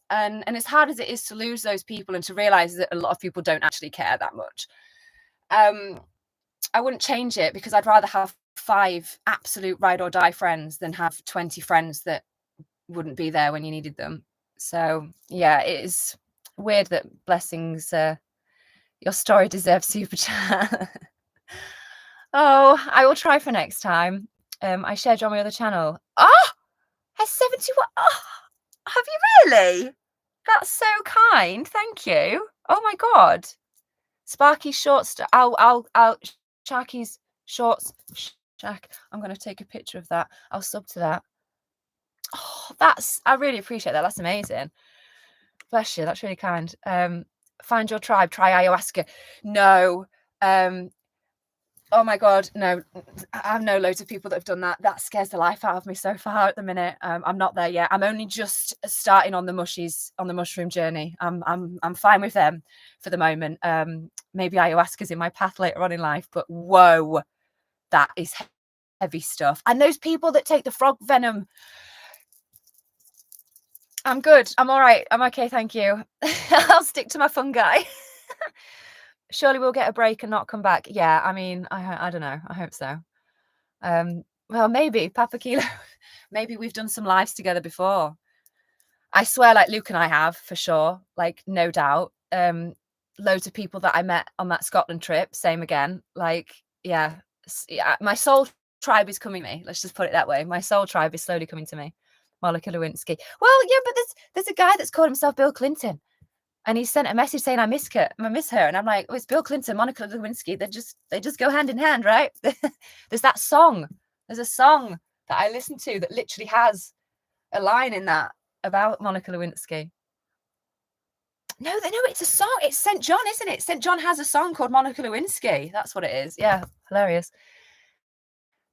as hard as it is to lose those people and to realize that a lot of people don't actually care that much, I wouldn't change it, because I'd rather have 5 absolute ride or die friends than have 20 friends that wouldn't be there when you needed them. So yeah, it is weird that blessings, your story deserves super chat. Oh, I will try for next time. I shared you on my other channel. Oh, has 71. Oh, have you really? That's so kind. Thank you. Oh my God. Sparky's shorts. I'll Sharky's shorts. Jack, I'm going to take a picture of that. I'll sub to that. Oh, I really appreciate that. That's amazing. Bless you. That's really kind. Find your tribe. Try ayahuasca. No. Oh my God, no, I know loads of people that have done that. That scares the life out of me so far at the minute. I'm not there yet. I'm only just starting on the mushroom journey. I'm fine with them for the moment. Maybe ayahuasca's in my path later on in life, but whoa, that is heavy stuff. And those people that take the frog venom, I'm good. I'm all right. I'm okay, thank you. I'll stick to my fungi. Surely we'll get a break and not come back. Yeah, I mean, I don't know. I hope so. Well, maybe Papa Kilo. Maybe we've done some lives together before. I swear, like Luke and I have for sure. Like, no doubt. Loads of people that I met on that Scotland trip. Same again. Like, yeah, yeah. My soul tribe is coming to me. Let's just put it that way. My soul tribe is slowly coming to me. Monica Lewinsky. Well, yeah, but there's a guy that's called himself Bill Clinton. And he sent a message saying, I miss her. And I'm like, oh, it's Bill Clinton, Monica Lewinsky. They just go hand in hand, right? There's that song. There's a song that I listen to that literally has a line in that about Monica Lewinsky. No, it's a song. It's St. John, isn't it? St. John has a song called Monica Lewinsky. That's what it is. Yeah, hilarious.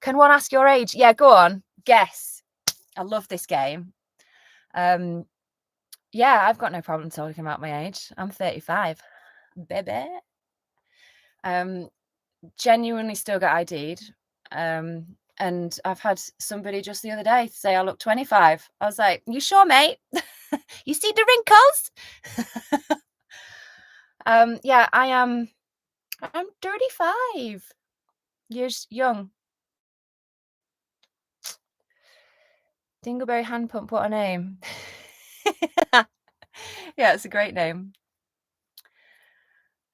Can one ask your age? Yeah, go on. Guess. I love this game. Yeah, I've got no problem talking about my age. I'm 35. Baby. Genuinely still get ID'd. And I've had somebody just the other day say I look 25. I was like, you sure, mate? You see the wrinkles? Yeah, I'm 35 years young. Dingleberry hand pump, what a name. Yeah, it's a great name.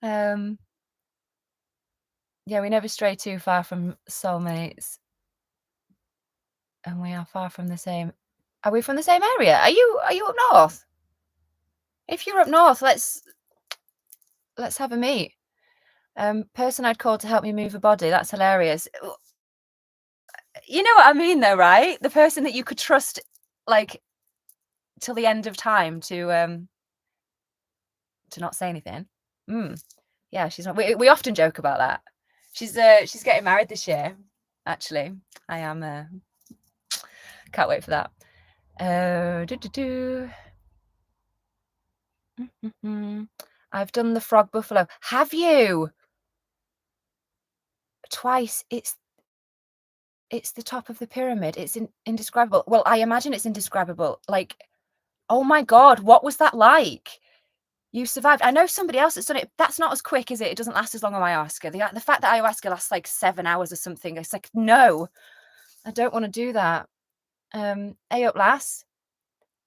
Yeah, we never stray too far from soulmates. And we are far from the same. Are we from the same area? Are you up north? If you're up north, let's have a meet. Person I'd call to help me move a body. That's hilarious. You know what I mean, though, right? The person that you could trust, like, till the end of time to not say anything. Yeah, she's not. We often joke about that. She's getting married this year. Actually, I am. Can't wait for that. I've done the frog buffalo. Have you? Twice. It's the top of the pyramid. It's indescribable. Well, I imagine it's indescribable. Like, oh my God, what was that like? You survived. I know somebody else that's done it. That's not as quick, is it? It doesn't last as long on ayahuasca. The fact that ayahuasca lasts like 7 hours or something, it's like, no, I don't want to do that. Hey up, lass.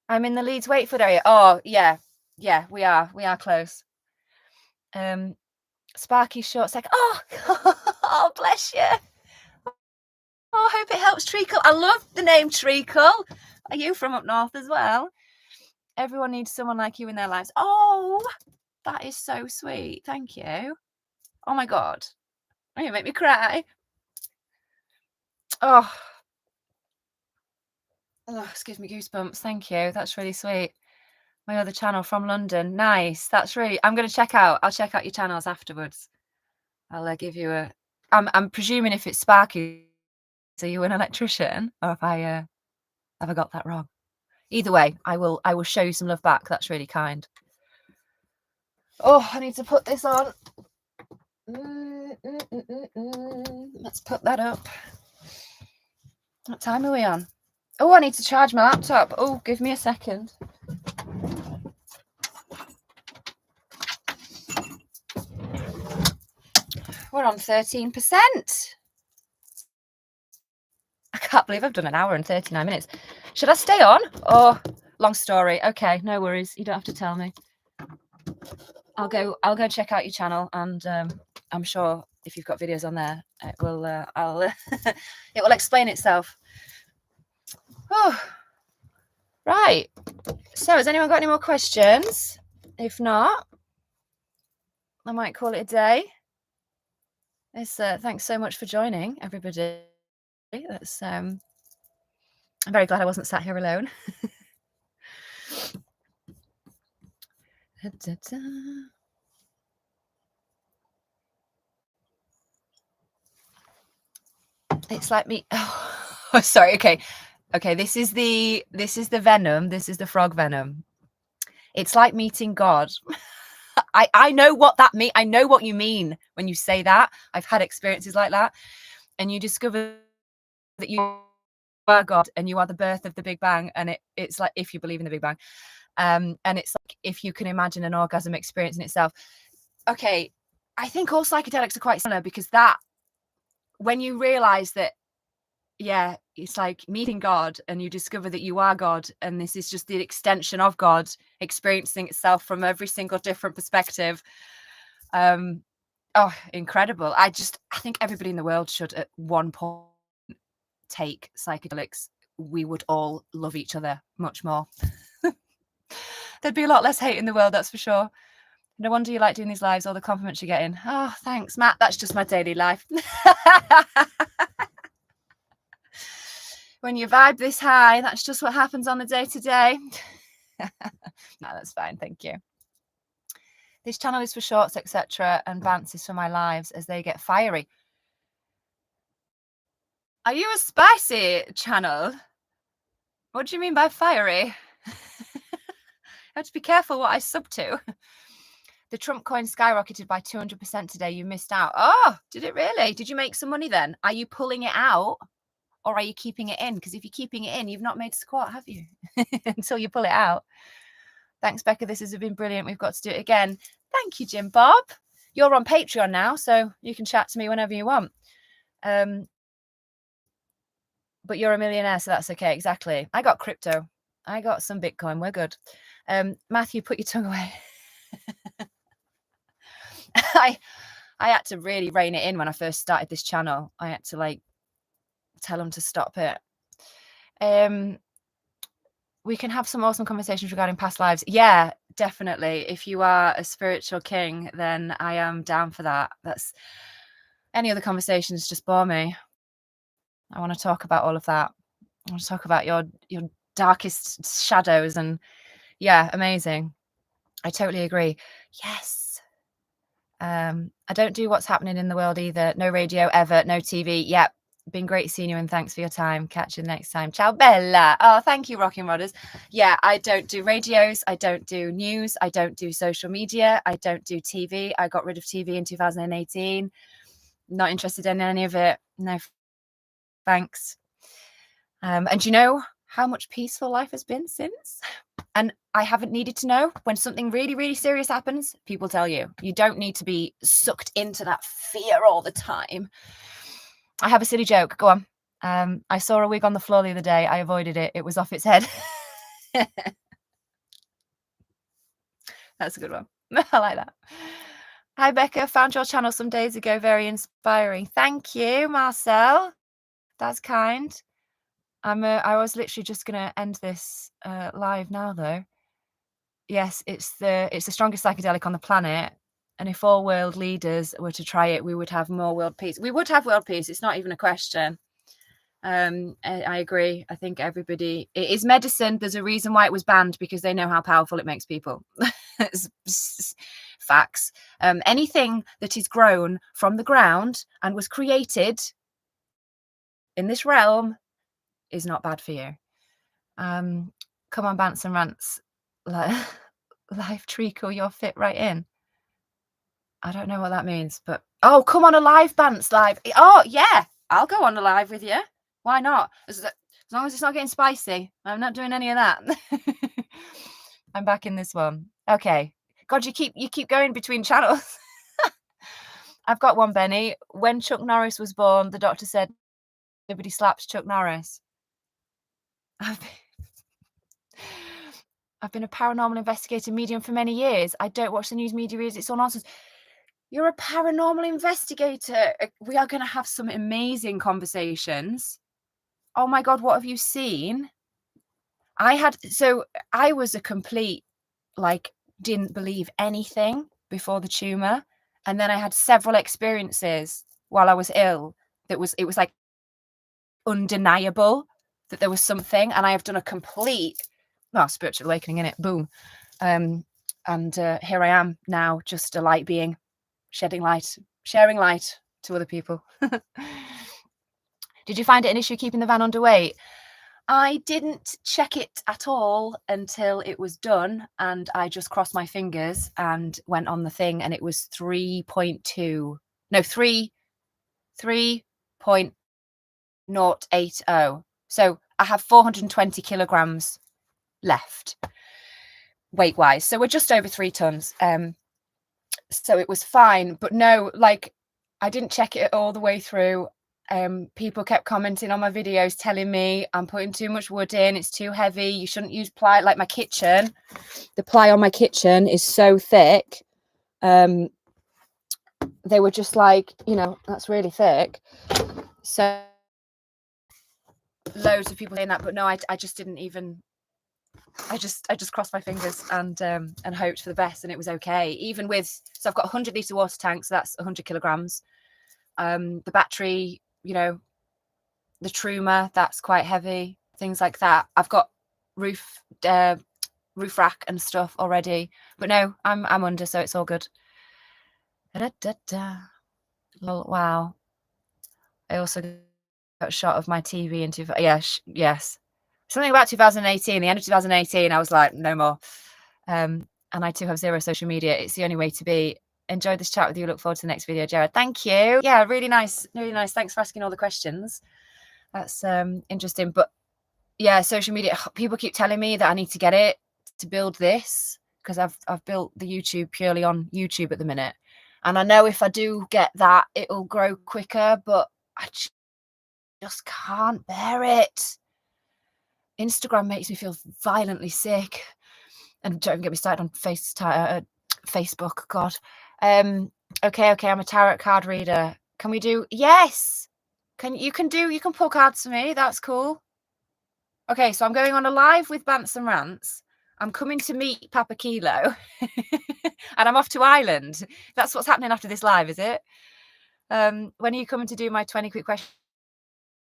I'm in the Leeds Wakefield area. Oh, yeah. Yeah, we are close. Sparky short like, oh, oh, bless you. Oh, I hope it helps Treacle. I love the name Treacle. Are you from up north as well? Everyone needs someone like you in their lives. Oh, that is so sweet. Thank you. Oh my God. Oh, you make me cry. Oh, excuse me, goosebumps. Thank you. That's really sweet. My other channel from London. Nice. That's really. I'll check out your channels afterwards. I'll give you a. I'm presuming if it's Sparky, are you an electrician, or have I got that wrong? Either way, I will show you some love back. That's really kind. Oh, I need to put this on. Let's put that up. What time are we on? Oh, I need to charge my laptop. Oh, give me a second. We're on 13%. I can't believe I've done an hour and 39 minutes. Should I stay on? Oh, long story. Okay, no worries. You don't have to tell me. I'll go check out your channel, and I'm sure if you've got videos on there, it will it will explain itself. Oh, right. So has anyone got any more questions? If not, I might call it a day. Thanks so much for joining, everybody. That's I'm very glad I wasn't sat here alone. It's like me. Oh, sorry. Okay. This is the venom. This is the frog venom. It's like meeting God. I know what that means. I know what you mean when you say that. I've had experiences like that, and you discover that you are God and you are the birth of the Big Bang. And it's like, if you believe in the Big Bang, and it's like if you can imagine an orgasm experience in itself. Okay, I think all psychedelics are quite similar, because that, when you realize that, yeah, it's like meeting God and you discover that you are God, and this is just the extension of God experiencing itself from every single different perspective. Oh, incredible. I think everybody in the world should at one point take psychedelics. We would all love each other much more. There'd be a lot less hate in the world, that's for sure. No wonder you like doing these lives, all the compliments you're getting. Oh, thanks, Matt. That's just my daily life. When you vibe this high, that's just what happens on the day-to-day. No, that's fine. Thank you. This channel is for shorts, etc., and Bants is for my lives as they get fiery. Are you a spicy channel? What do you mean by fiery? I have to be careful what I sub to. The Trump coin skyrocketed by 200% today. You missed out. Oh, did it really? Did you make some money then? Are you pulling it out, or are you keeping it in? Because if you're keeping it in, you've not made squat, have you? Until you pull it out. Thanks, Becca. This has been brilliant. We've got to do it again. Thank you, Jim Bob. You're on Patreon now, so you can chat to me whenever you want. But you're a millionaire, so that's okay. Exactly. I got crypto. I got some Bitcoin. We're good. Matthew, put your tongue away. I had to really rein it in when I first started this channel. I had to tell them to stop it. We can have some awesome conversations regarding past lives. Yeah, definitely. If you are a spiritual king, then I am down for that. That's any other conversations just bore me. I want to talk about all of that. I want to talk about your darkest shadows, and yeah, amazing. I totally agree. Yes. I don't do what's happening in the world either. No radio ever, no TV. Yep. Been great seeing you, and thanks for your time. Catch you next time. Ciao, Bella. Oh, thank you, Rocking Rodders. Yeah, I don't do radios. I don't do news. I don't do social media. I don't do TV. I got rid of TV in 2018. Not interested in any of it. No, thanks. And you know how much peaceful life has been since? And I haven't needed to know. When something really, really serious happens, people tell you. You don't need to be sucked into that fear all the time. I have a silly joke. Go on. I saw a wig on the floor the other day. I avoided it. It was off its head. That's a good one. I like that. Hi, Becca. Found your channel some days ago. Very inspiring. Thank you, Marcel. That's kind. I was literally just going to end this live now, though. Yes, it's the strongest psychedelic on the planet. And if all world leaders were to try it, we would have more world peace. We would have world peace. It's not even a question. I agree. I think everybody, it is medicine. There's a reason why it was banned, because they know how powerful it makes people. Facts. Anything that is grown from the ground and was created in this realm is not bad for you. Come on, Bants and Rants. Live treacle, you're fit right in. I don't know what that means, but oh, come on a live, Bants live. Oh yeah, I'll go on a live with you. Why not? As long as it's not getting spicy. I'm not doing any of that. I'm back in this one. Okay. God, you keep going between channels. I've got one, Benny. When Chuck Norris was born, the doctor said nobody slaps Chuck Norris. I've been a paranormal investigator medium for many years. I don't watch the news media reads. It's all nonsense. You're a paranormal investigator. We are going to have some amazing conversations. Oh my God, what have you seen? I was a complete, didn't believe anything before the tumour. And then I had several experiences while I was ill it was like undeniable that there was something. And I have done a complete, spiritual awakening in it. Boom. And here I am now, just a light being, shedding light, sharing light to other people. Did you find it an issue keeping the van underweight? I didn't check it at all until it was done, and I just crossed my fingers and went on the thing, and it was 3.2, no, 3.080. So I have 420 kilograms left weight wise. So we're just over 3 tons. So it was fine, but no, like I didn't check it all the way through. People kept commenting on my videos telling me I'm putting too much wood in, it's too heavy, you shouldn't use ply. Like my kitchen, the ply on my kitchen is so thick. They were just like, you know, that's really thick. So loads of people saying that, but no, I just didn't even, I just crossed my fingers and hoped for the best, and it was okay. Even with, so I've got 100-litre water tank, so that's 100 kilograms. The battery, you know, the tumour, that's quite heavy, things like that. I've got roof rack and stuff already, but no, I'm under, so it's all good. Wow. I also got a shot of my TV in yes, something about 2018, the end of 2018. I was like, no more. And I too have zero social media. It's the only way to be. Enjoyed this chat with you. Look forward to the next video, Jared. Thank you. Yeah, really nice, really nice. Thanks for asking all the questions. That's interesting. But yeah, social media, people keep telling me that I need to get it to build this, because I've built the YouTube purely on YouTube at the minute, and I know if I do get that, it'll grow quicker, but I just can't bear it. Instagram makes me feel violently sick, and don't even get me started on Facebook. God. Okay, I'm a tarot card reader. Can we do? Yes. You can pull cards for me. That's cool. Okay, so I'm going on a live with Bants and Rants. I'm coming to meet Papa Kilo, and I'm off to Ireland. That's what's happening after this live, is it? When are you coming to do my 20 quick question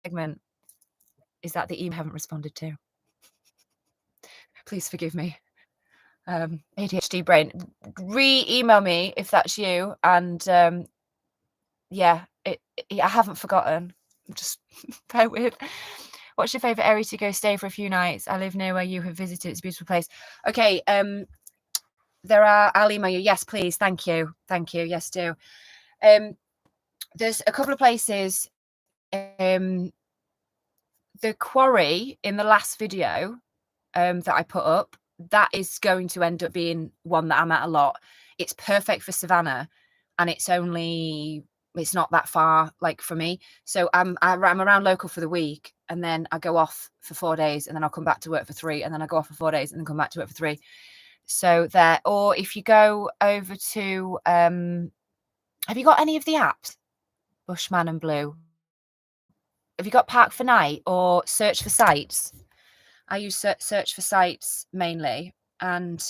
segment? Is that the email I haven't responded to? Please forgive me. ADHD brain. Re-email me if that's you, and yeah, I haven't forgotten. Just bear with. What's your favourite area to go stay for a few nights? I live near where you have visited. It's a beautiful place. Okay, I'll email you. Yes, please. Thank you. Yes, do. There's a couple of places. The quarry in the last video that I put up, that is going to end up being one that I'm at a lot. It's perfect for Savannah, and it's not that far, like, for me. So I'm around local for the week, and then I go off for 4 days, and then I'll come back to work for 3, and then I go off for 4 days, and then come back to work for 3. So there. Or if you go over to have you got any of the apps? Bushman and Blue. Have you got Park for Night or Search for Sites? I use Search for Sites mainly, and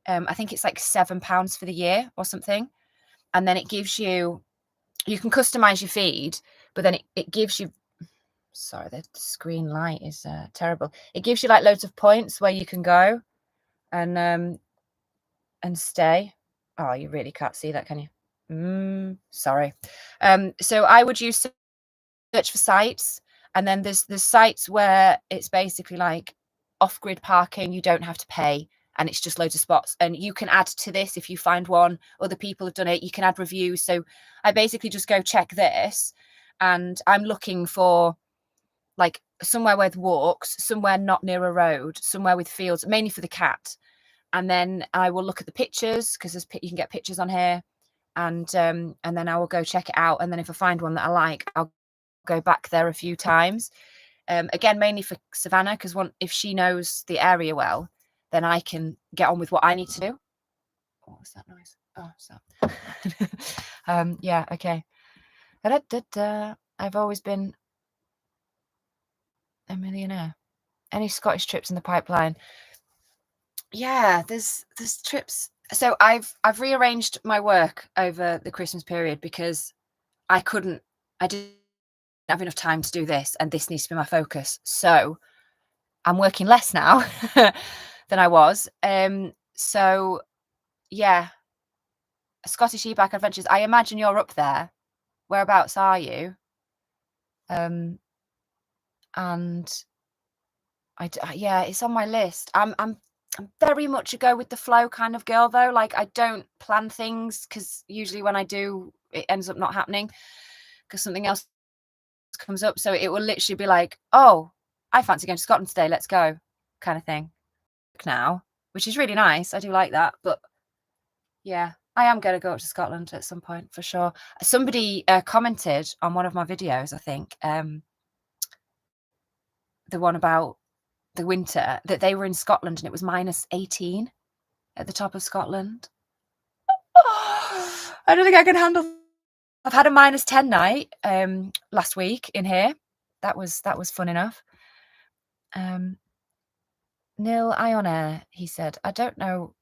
I think it's like £7 for the year or something. And then it gives you can customize your feed, but then it gives you, sorry, the screen light is terrible. It gives you like loads of points where you can go and stay. Oh, you really can't see that, can you? Sorry. So I would use Search for Sites, and then there's sites where it's basically like off-grid parking. You don't have to pay, and it's just loads of spots, and you can add to this if you find one. Other people have done it. You can add reviews. So I basically just go check this, and I'm looking for like somewhere with walks, somewhere not near a road, somewhere with fields, mainly for the cat. And then I will look at the pictures, because you can get pictures on here, and then I will go check it out. And then if I find one that I like, I'll go back there a few times. Again, mainly for Savannah, because if she knows the area well, then I can get on with what I need to do. What was that noise? Oh, so yeah, okay. I've always been a millionaire. Any Scottish trips in the pipeline? Yeah, there's trips. So I've rearranged my work over the Christmas period, because I didn't have enough time to do this, and this needs to be my focus. So I'm working less now than I was. So yeah, Scottish e-bike adventures. I imagine you're up there. Whereabouts are you? And yeah, it's on my list. I'm very much a go with the flow kind of girl, though. Like, I don't plan things, because usually when I do, it ends up not happening because something else comes up. So it will literally be like, oh, I fancy going to Scotland today, let's go, kind of thing now, which is really nice. I do like that. But yeah, I am going to go up to Scotland at some point for sure. Somebody commented on one of my videos, I think, the one about the winter, that they were in Scotland and it was -18 at the top of Scotland. I don't think I can handle. I've had a -10 night last week in here. That was fun enough. Nil Ionair, he said. I don't know.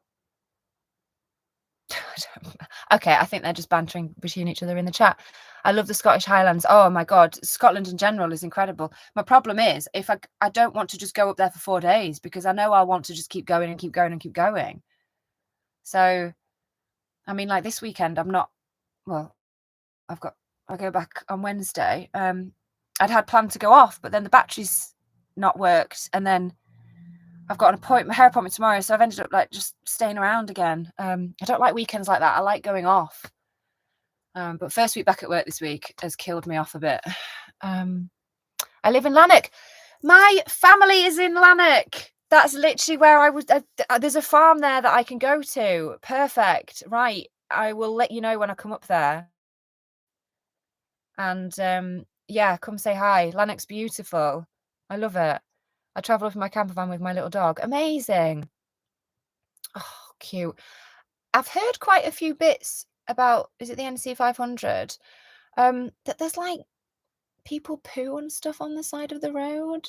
Okay, I think they're just bantering between each other in the chat. I love the Scottish Highlands. Oh my God, Scotland in general is incredible. My problem is, if I don't want to just go up there for 4 days, because I know I want to just keep going and keep going and keep going. So, I mean, like this weekend, I'm not, well, I go back on Wednesday. I'd had planned to go off, but then the battery's not worked. And then I've got a hair appointment tomorrow. So I've ended up like just staying around again. I don't like weekends like that. I like going off. But first week back at work this week has killed me off a bit. I live in Lanark. My family is in Lanark. That's literally where I was. There's a farm there that I can go to. Perfect. Right. I will let you know when I come up there. And yeah, come say hi. Lanark's beautiful. I love it. I travel with my camper van with my little dog. Amazing. Oh, cute. I've heard quite a few bits about, is it the NC 500? That there's like people poo and stuff on the side of the road.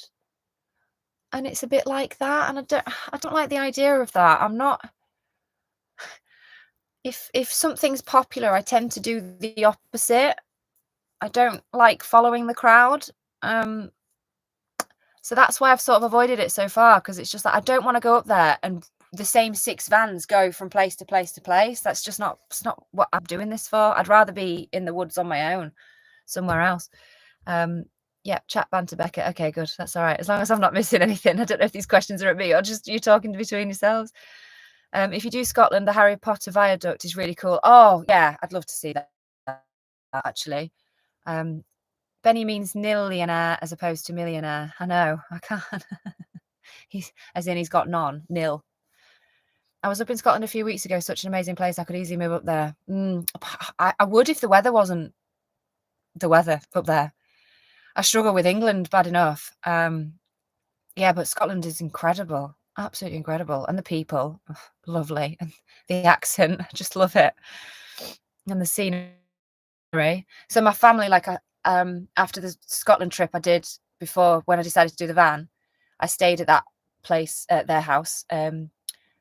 And it's a bit like that. And I don't like the idea of that. I'm not, if something's popular, I tend to do the opposite. I don't like following the crowd. So that's why I've sort of avoided it so far, because it's just like I don't want to go up there and the same 6 vans go from place to place to place. That's just not, it's not what I'm doing this for. I'd rather be in the woods on my own somewhere else. Yeah, chat banter, Becca. Okay, good. That's all right. As long as I'm not missing anything. I don't know if these questions are at me or just you talking between yourselves. If you do Scotland, the Harry Potter viaduct is really cool. Oh, yeah, I'd love to see that, actually. Benny means millionaire as opposed to millionaire. I know, I can't. He's got none, nil. I was up in Scotland a few weeks ago. Such an amazing place. I could easily move up there. I would if the weather wasn't the weather up there. I struggle with England bad enough. Yeah, but Scotland is incredible. Absolutely incredible. And the people, lovely. And the accent, I just love it. And the scenery. So my family, like, after the Scotland trip I did before, when I decided to do the van, I stayed at that place, at their house,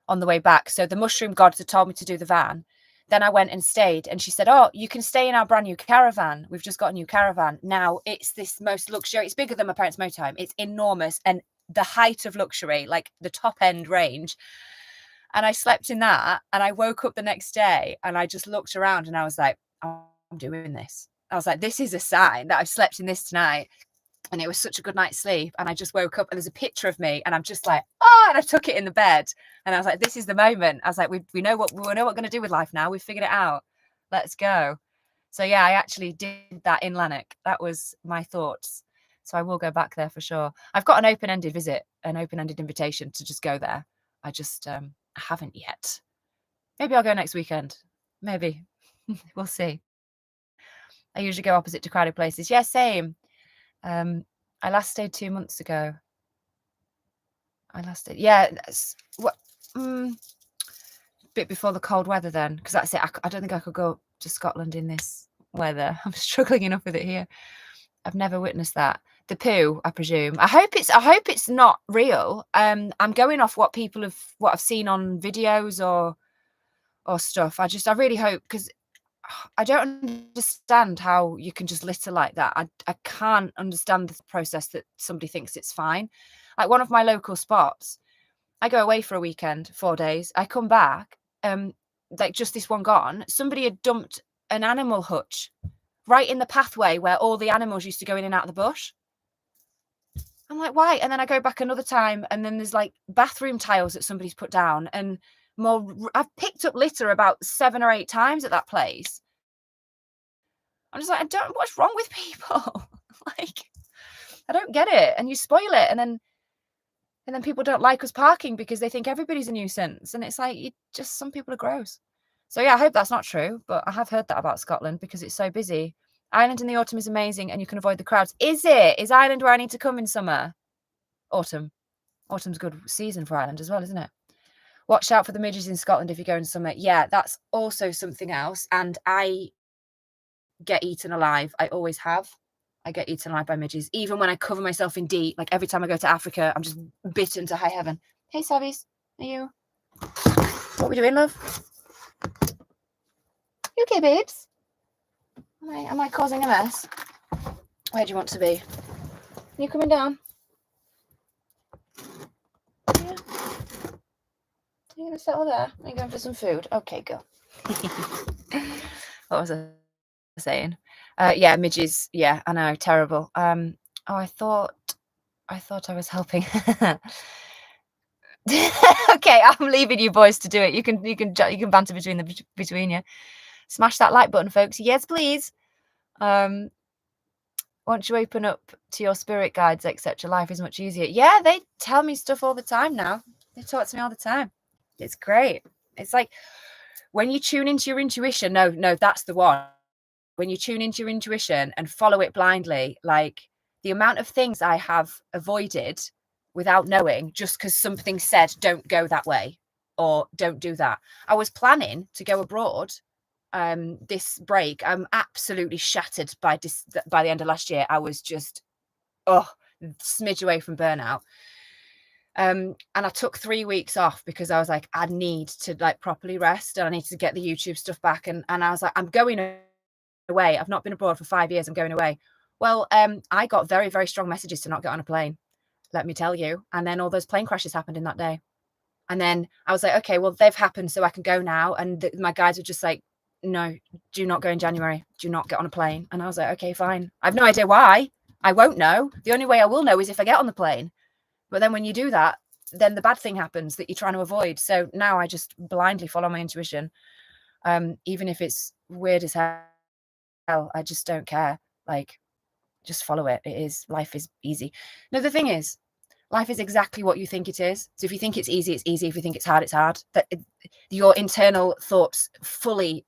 on the way back. So the mushroom gods had told me to do the van. Then I went and stayed, and she said, oh, you can stay in our brand new caravan. We've just got a new caravan. Now it's this most luxury. It's bigger than my parents' motorhome. It's enormous. And the height of luxury, like the top end range. And I slept in that, and I woke up the next day and I just looked around and I was like, I'm doing this. I was like, this is a sign that I've slept in this tonight. And it was such a good night's sleep. And I just woke up and there's a picture of me and I'm just like, oh, and I took it in the bed. And I was like, this is the moment. I was like, we know what we're going to do with life now. We've figured it out. Let's go. So yeah, I actually did that in Lanark. That was my thoughts. So I will go back there for sure. I've got an open-ended visit, an open-ended invitation to just go there. I just haven't yet. Maybe I'll go next weekend. Maybe. We'll see. I usually go opposite to crowded places. Yeah, same. I last stayed 2 months ago. Yeah, bit before the cold weather then, because that's it. I don't think I could go to Scotland in this weather. I'm struggling enough with it here. I've never witnessed that. The poo, I presume. I hope it's not real. I'm going off what I've seen on videos or stuff. I really hope, because I don't understand how you can just litter like that. I can't understand the process that somebody thinks it's fine. Like one of my local spots, I go away for a weekend, 4 days. I come back, like just this one gone. Somebody had dumped an animal hutch right in the pathway where all the animals used to go in and out of the bush. I'm like, why? And then I go back another time, and then there's like bathroom tiles that somebody's put down, and more. I've picked up litter about 7 or 8 times at that place. I'm just like, what's wrong with people? Like, I don't get it. And you spoil it, and then people don't like us parking because they think everybody's a nuisance. And it's like, some people are gross. So yeah, I hope that's not true, but I have heard that about Scotland because it's so busy. Ireland in the autumn is amazing and you can avoid the crowds. Is it? Is Ireland where I need to come in summer? Autumn. Autumn's a good season for Ireland as well, isn't it? Watch out for the midges in Scotland if you go in summer. Yeah, that's also something else. And I get eaten alive. I always have. I get eaten alive by midges. Even when I cover myself in DEET, like every time I go to Africa, I'm just bitten to high heaven. Hey, Savies. Are you? What are we doing, love? You okay, babes? Am I causing a mess? Where do you want to be? Are you coming down? Yeah. Are you going to settle there? Are you going for some food? Okay, go. What was I saying? Yeah, midges. Yeah, I know, terrible. Oh, I thought I was helping. Okay, I'm leaving you boys to do it. You can banter between you. Smash that like button, folks. Yes, please. Once you open up to your spirit guides, etc., life is much easier. Yeah, they tell me stuff all the time now. They talk to me all the time. It's great. It's like when you tune into your intuition. No, that's the one. When you tune into your intuition and follow it blindly, like the amount of things I have avoided without knowing just because something said, don't go that way or don't do that. I was planning to go abroad this break. I'm absolutely shattered by the end of last year. I was just smidge away from burnout. And I took 3 weeks off because I was like, I need to like properly rest and I need to get the YouTube stuff back. And I was like, I'm going away. I've not been abroad for 5 years. I'm going away. Well, I got very, very strong messages to not get on a plane, let me tell you. And then all those plane crashes happened in that day. And then I was like, okay, well, they've happened, so I can go now. And my guides were just like, no, do not go in January. Do not get on a plane. And I was like, okay, fine. I have no idea why. I won't know. The only way I will know is if I get on the plane. But then when you do that, then the bad thing happens that you're trying to avoid. So now I just blindly follow my intuition. Even if it's weird as hell, I just don't care. Like, just follow it. Life is easy. No, the thing is, life is exactly what you think it is. So if you think it's easy, it's easy. If you think it's hard, it's hard. Your internal thoughts fully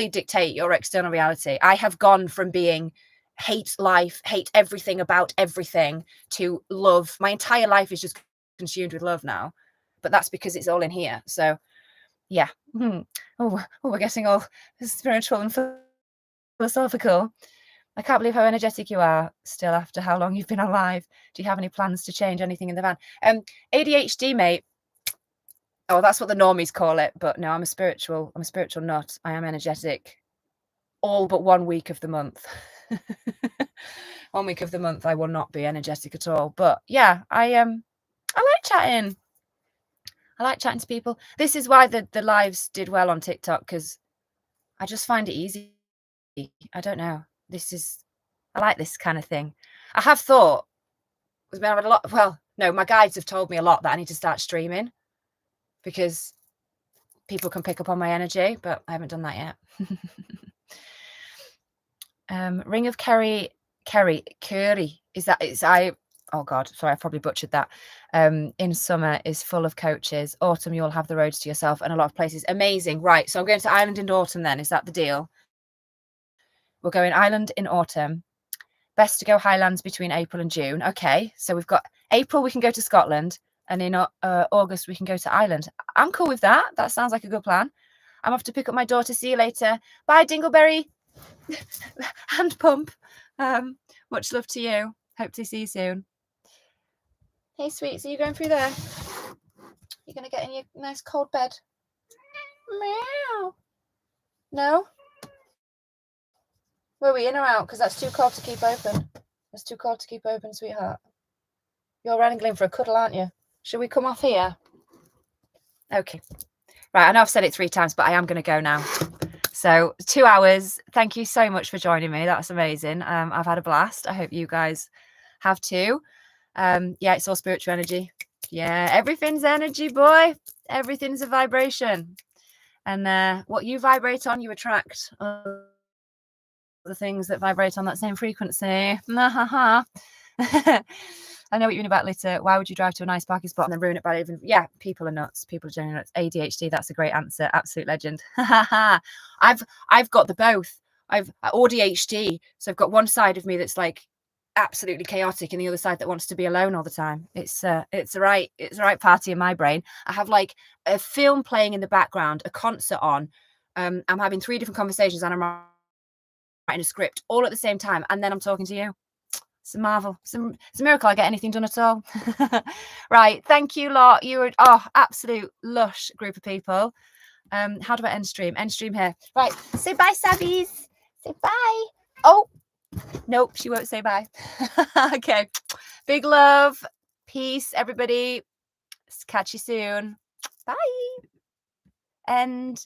dictate your external reality. I have gone from being hate life, hate everything about everything, to love. My entire life is just consumed with love now. But that's because it's all in here. So yeah. Oh, we're getting all spiritual and philosophical. I can't believe how energetic you are still after how long you've been alive. Do you have any plans to change anything in the van? ADHD, mate. Oh, that's what the normies call it. But no, I'm a spiritual nut. I am energetic all but 1 week of the month. 1 week of the month I will not be energetic at all. But yeah, I like chatting. I like chatting to people. This is why the lives did well on TikTok, because I just find it easy. I don't know. I like this kind of thing. I have thought, I've had a lot. Well, no, my guides have told me a lot that I need to start streaming because people can pick up on my energy, but I haven't done that yet. Ring of Kerry. Is that? Oh God, sorry, I probably butchered that. In summer is full of coaches. Autumn, you'll have the roads to yourself and a lot of places. Amazing. Right. So I'm going to Ireland in autumn then. Is that the deal? We're going Ireland in autumn. Best to go Highlands between April and June. Okay. So we've got April, we can go to Scotland. And in August, we can go to Ireland. I'm cool with that. That sounds like a good plan. I'm off to pick up my daughter. See you later. Bye, Dingleberry. Hand pump. Much love to you. Hope to see you soon. Hey, sweets, are you going through there? You're going to get in your nice cold bed? Meow. No? Were we in or out? Because that's too cold to keep open. It's too cold to keep open, sweetheart. You're wrangling for a cuddle, aren't you? Should we come off here? Okay. Right, I know I've said it 3 times, but I am going to go now. So 2 hours. Thank you so much for joining me. That's amazing. I've had a blast. I hope you guys have too. Yeah, it's all spiritual energy. Yeah, everything's energy, boy. Everything's a vibration. And what you vibrate on, you attract the things that vibrate on that same frequency. I know what you mean about litter. Why would you drive to a nice parking spot and then ruin it by even? Yeah, people are nuts. People are genuinely nuts. ADHD. That's a great answer. Absolute legend. I've got the both. I've ADHD. So I've got one side of me that's like absolutely chaotic, and the other side that wants to be alone all the time. It's the right party in my brain. I have like a film playing in the background, a concert on. I'm having 3 different conversations, and I'm writing a script all at the same time, and then I'm talking to you. It's a marvel. It's a miracle I get anything done at all. Right. Thank you lot. You were absolute lush group of people. How do I end stream? End stream here. Right. Say bye, Sabbies. Say bye. Oh, nope, she won't say bye. Okay. Big love. Peace, everybody. Catch you soon. Bye. And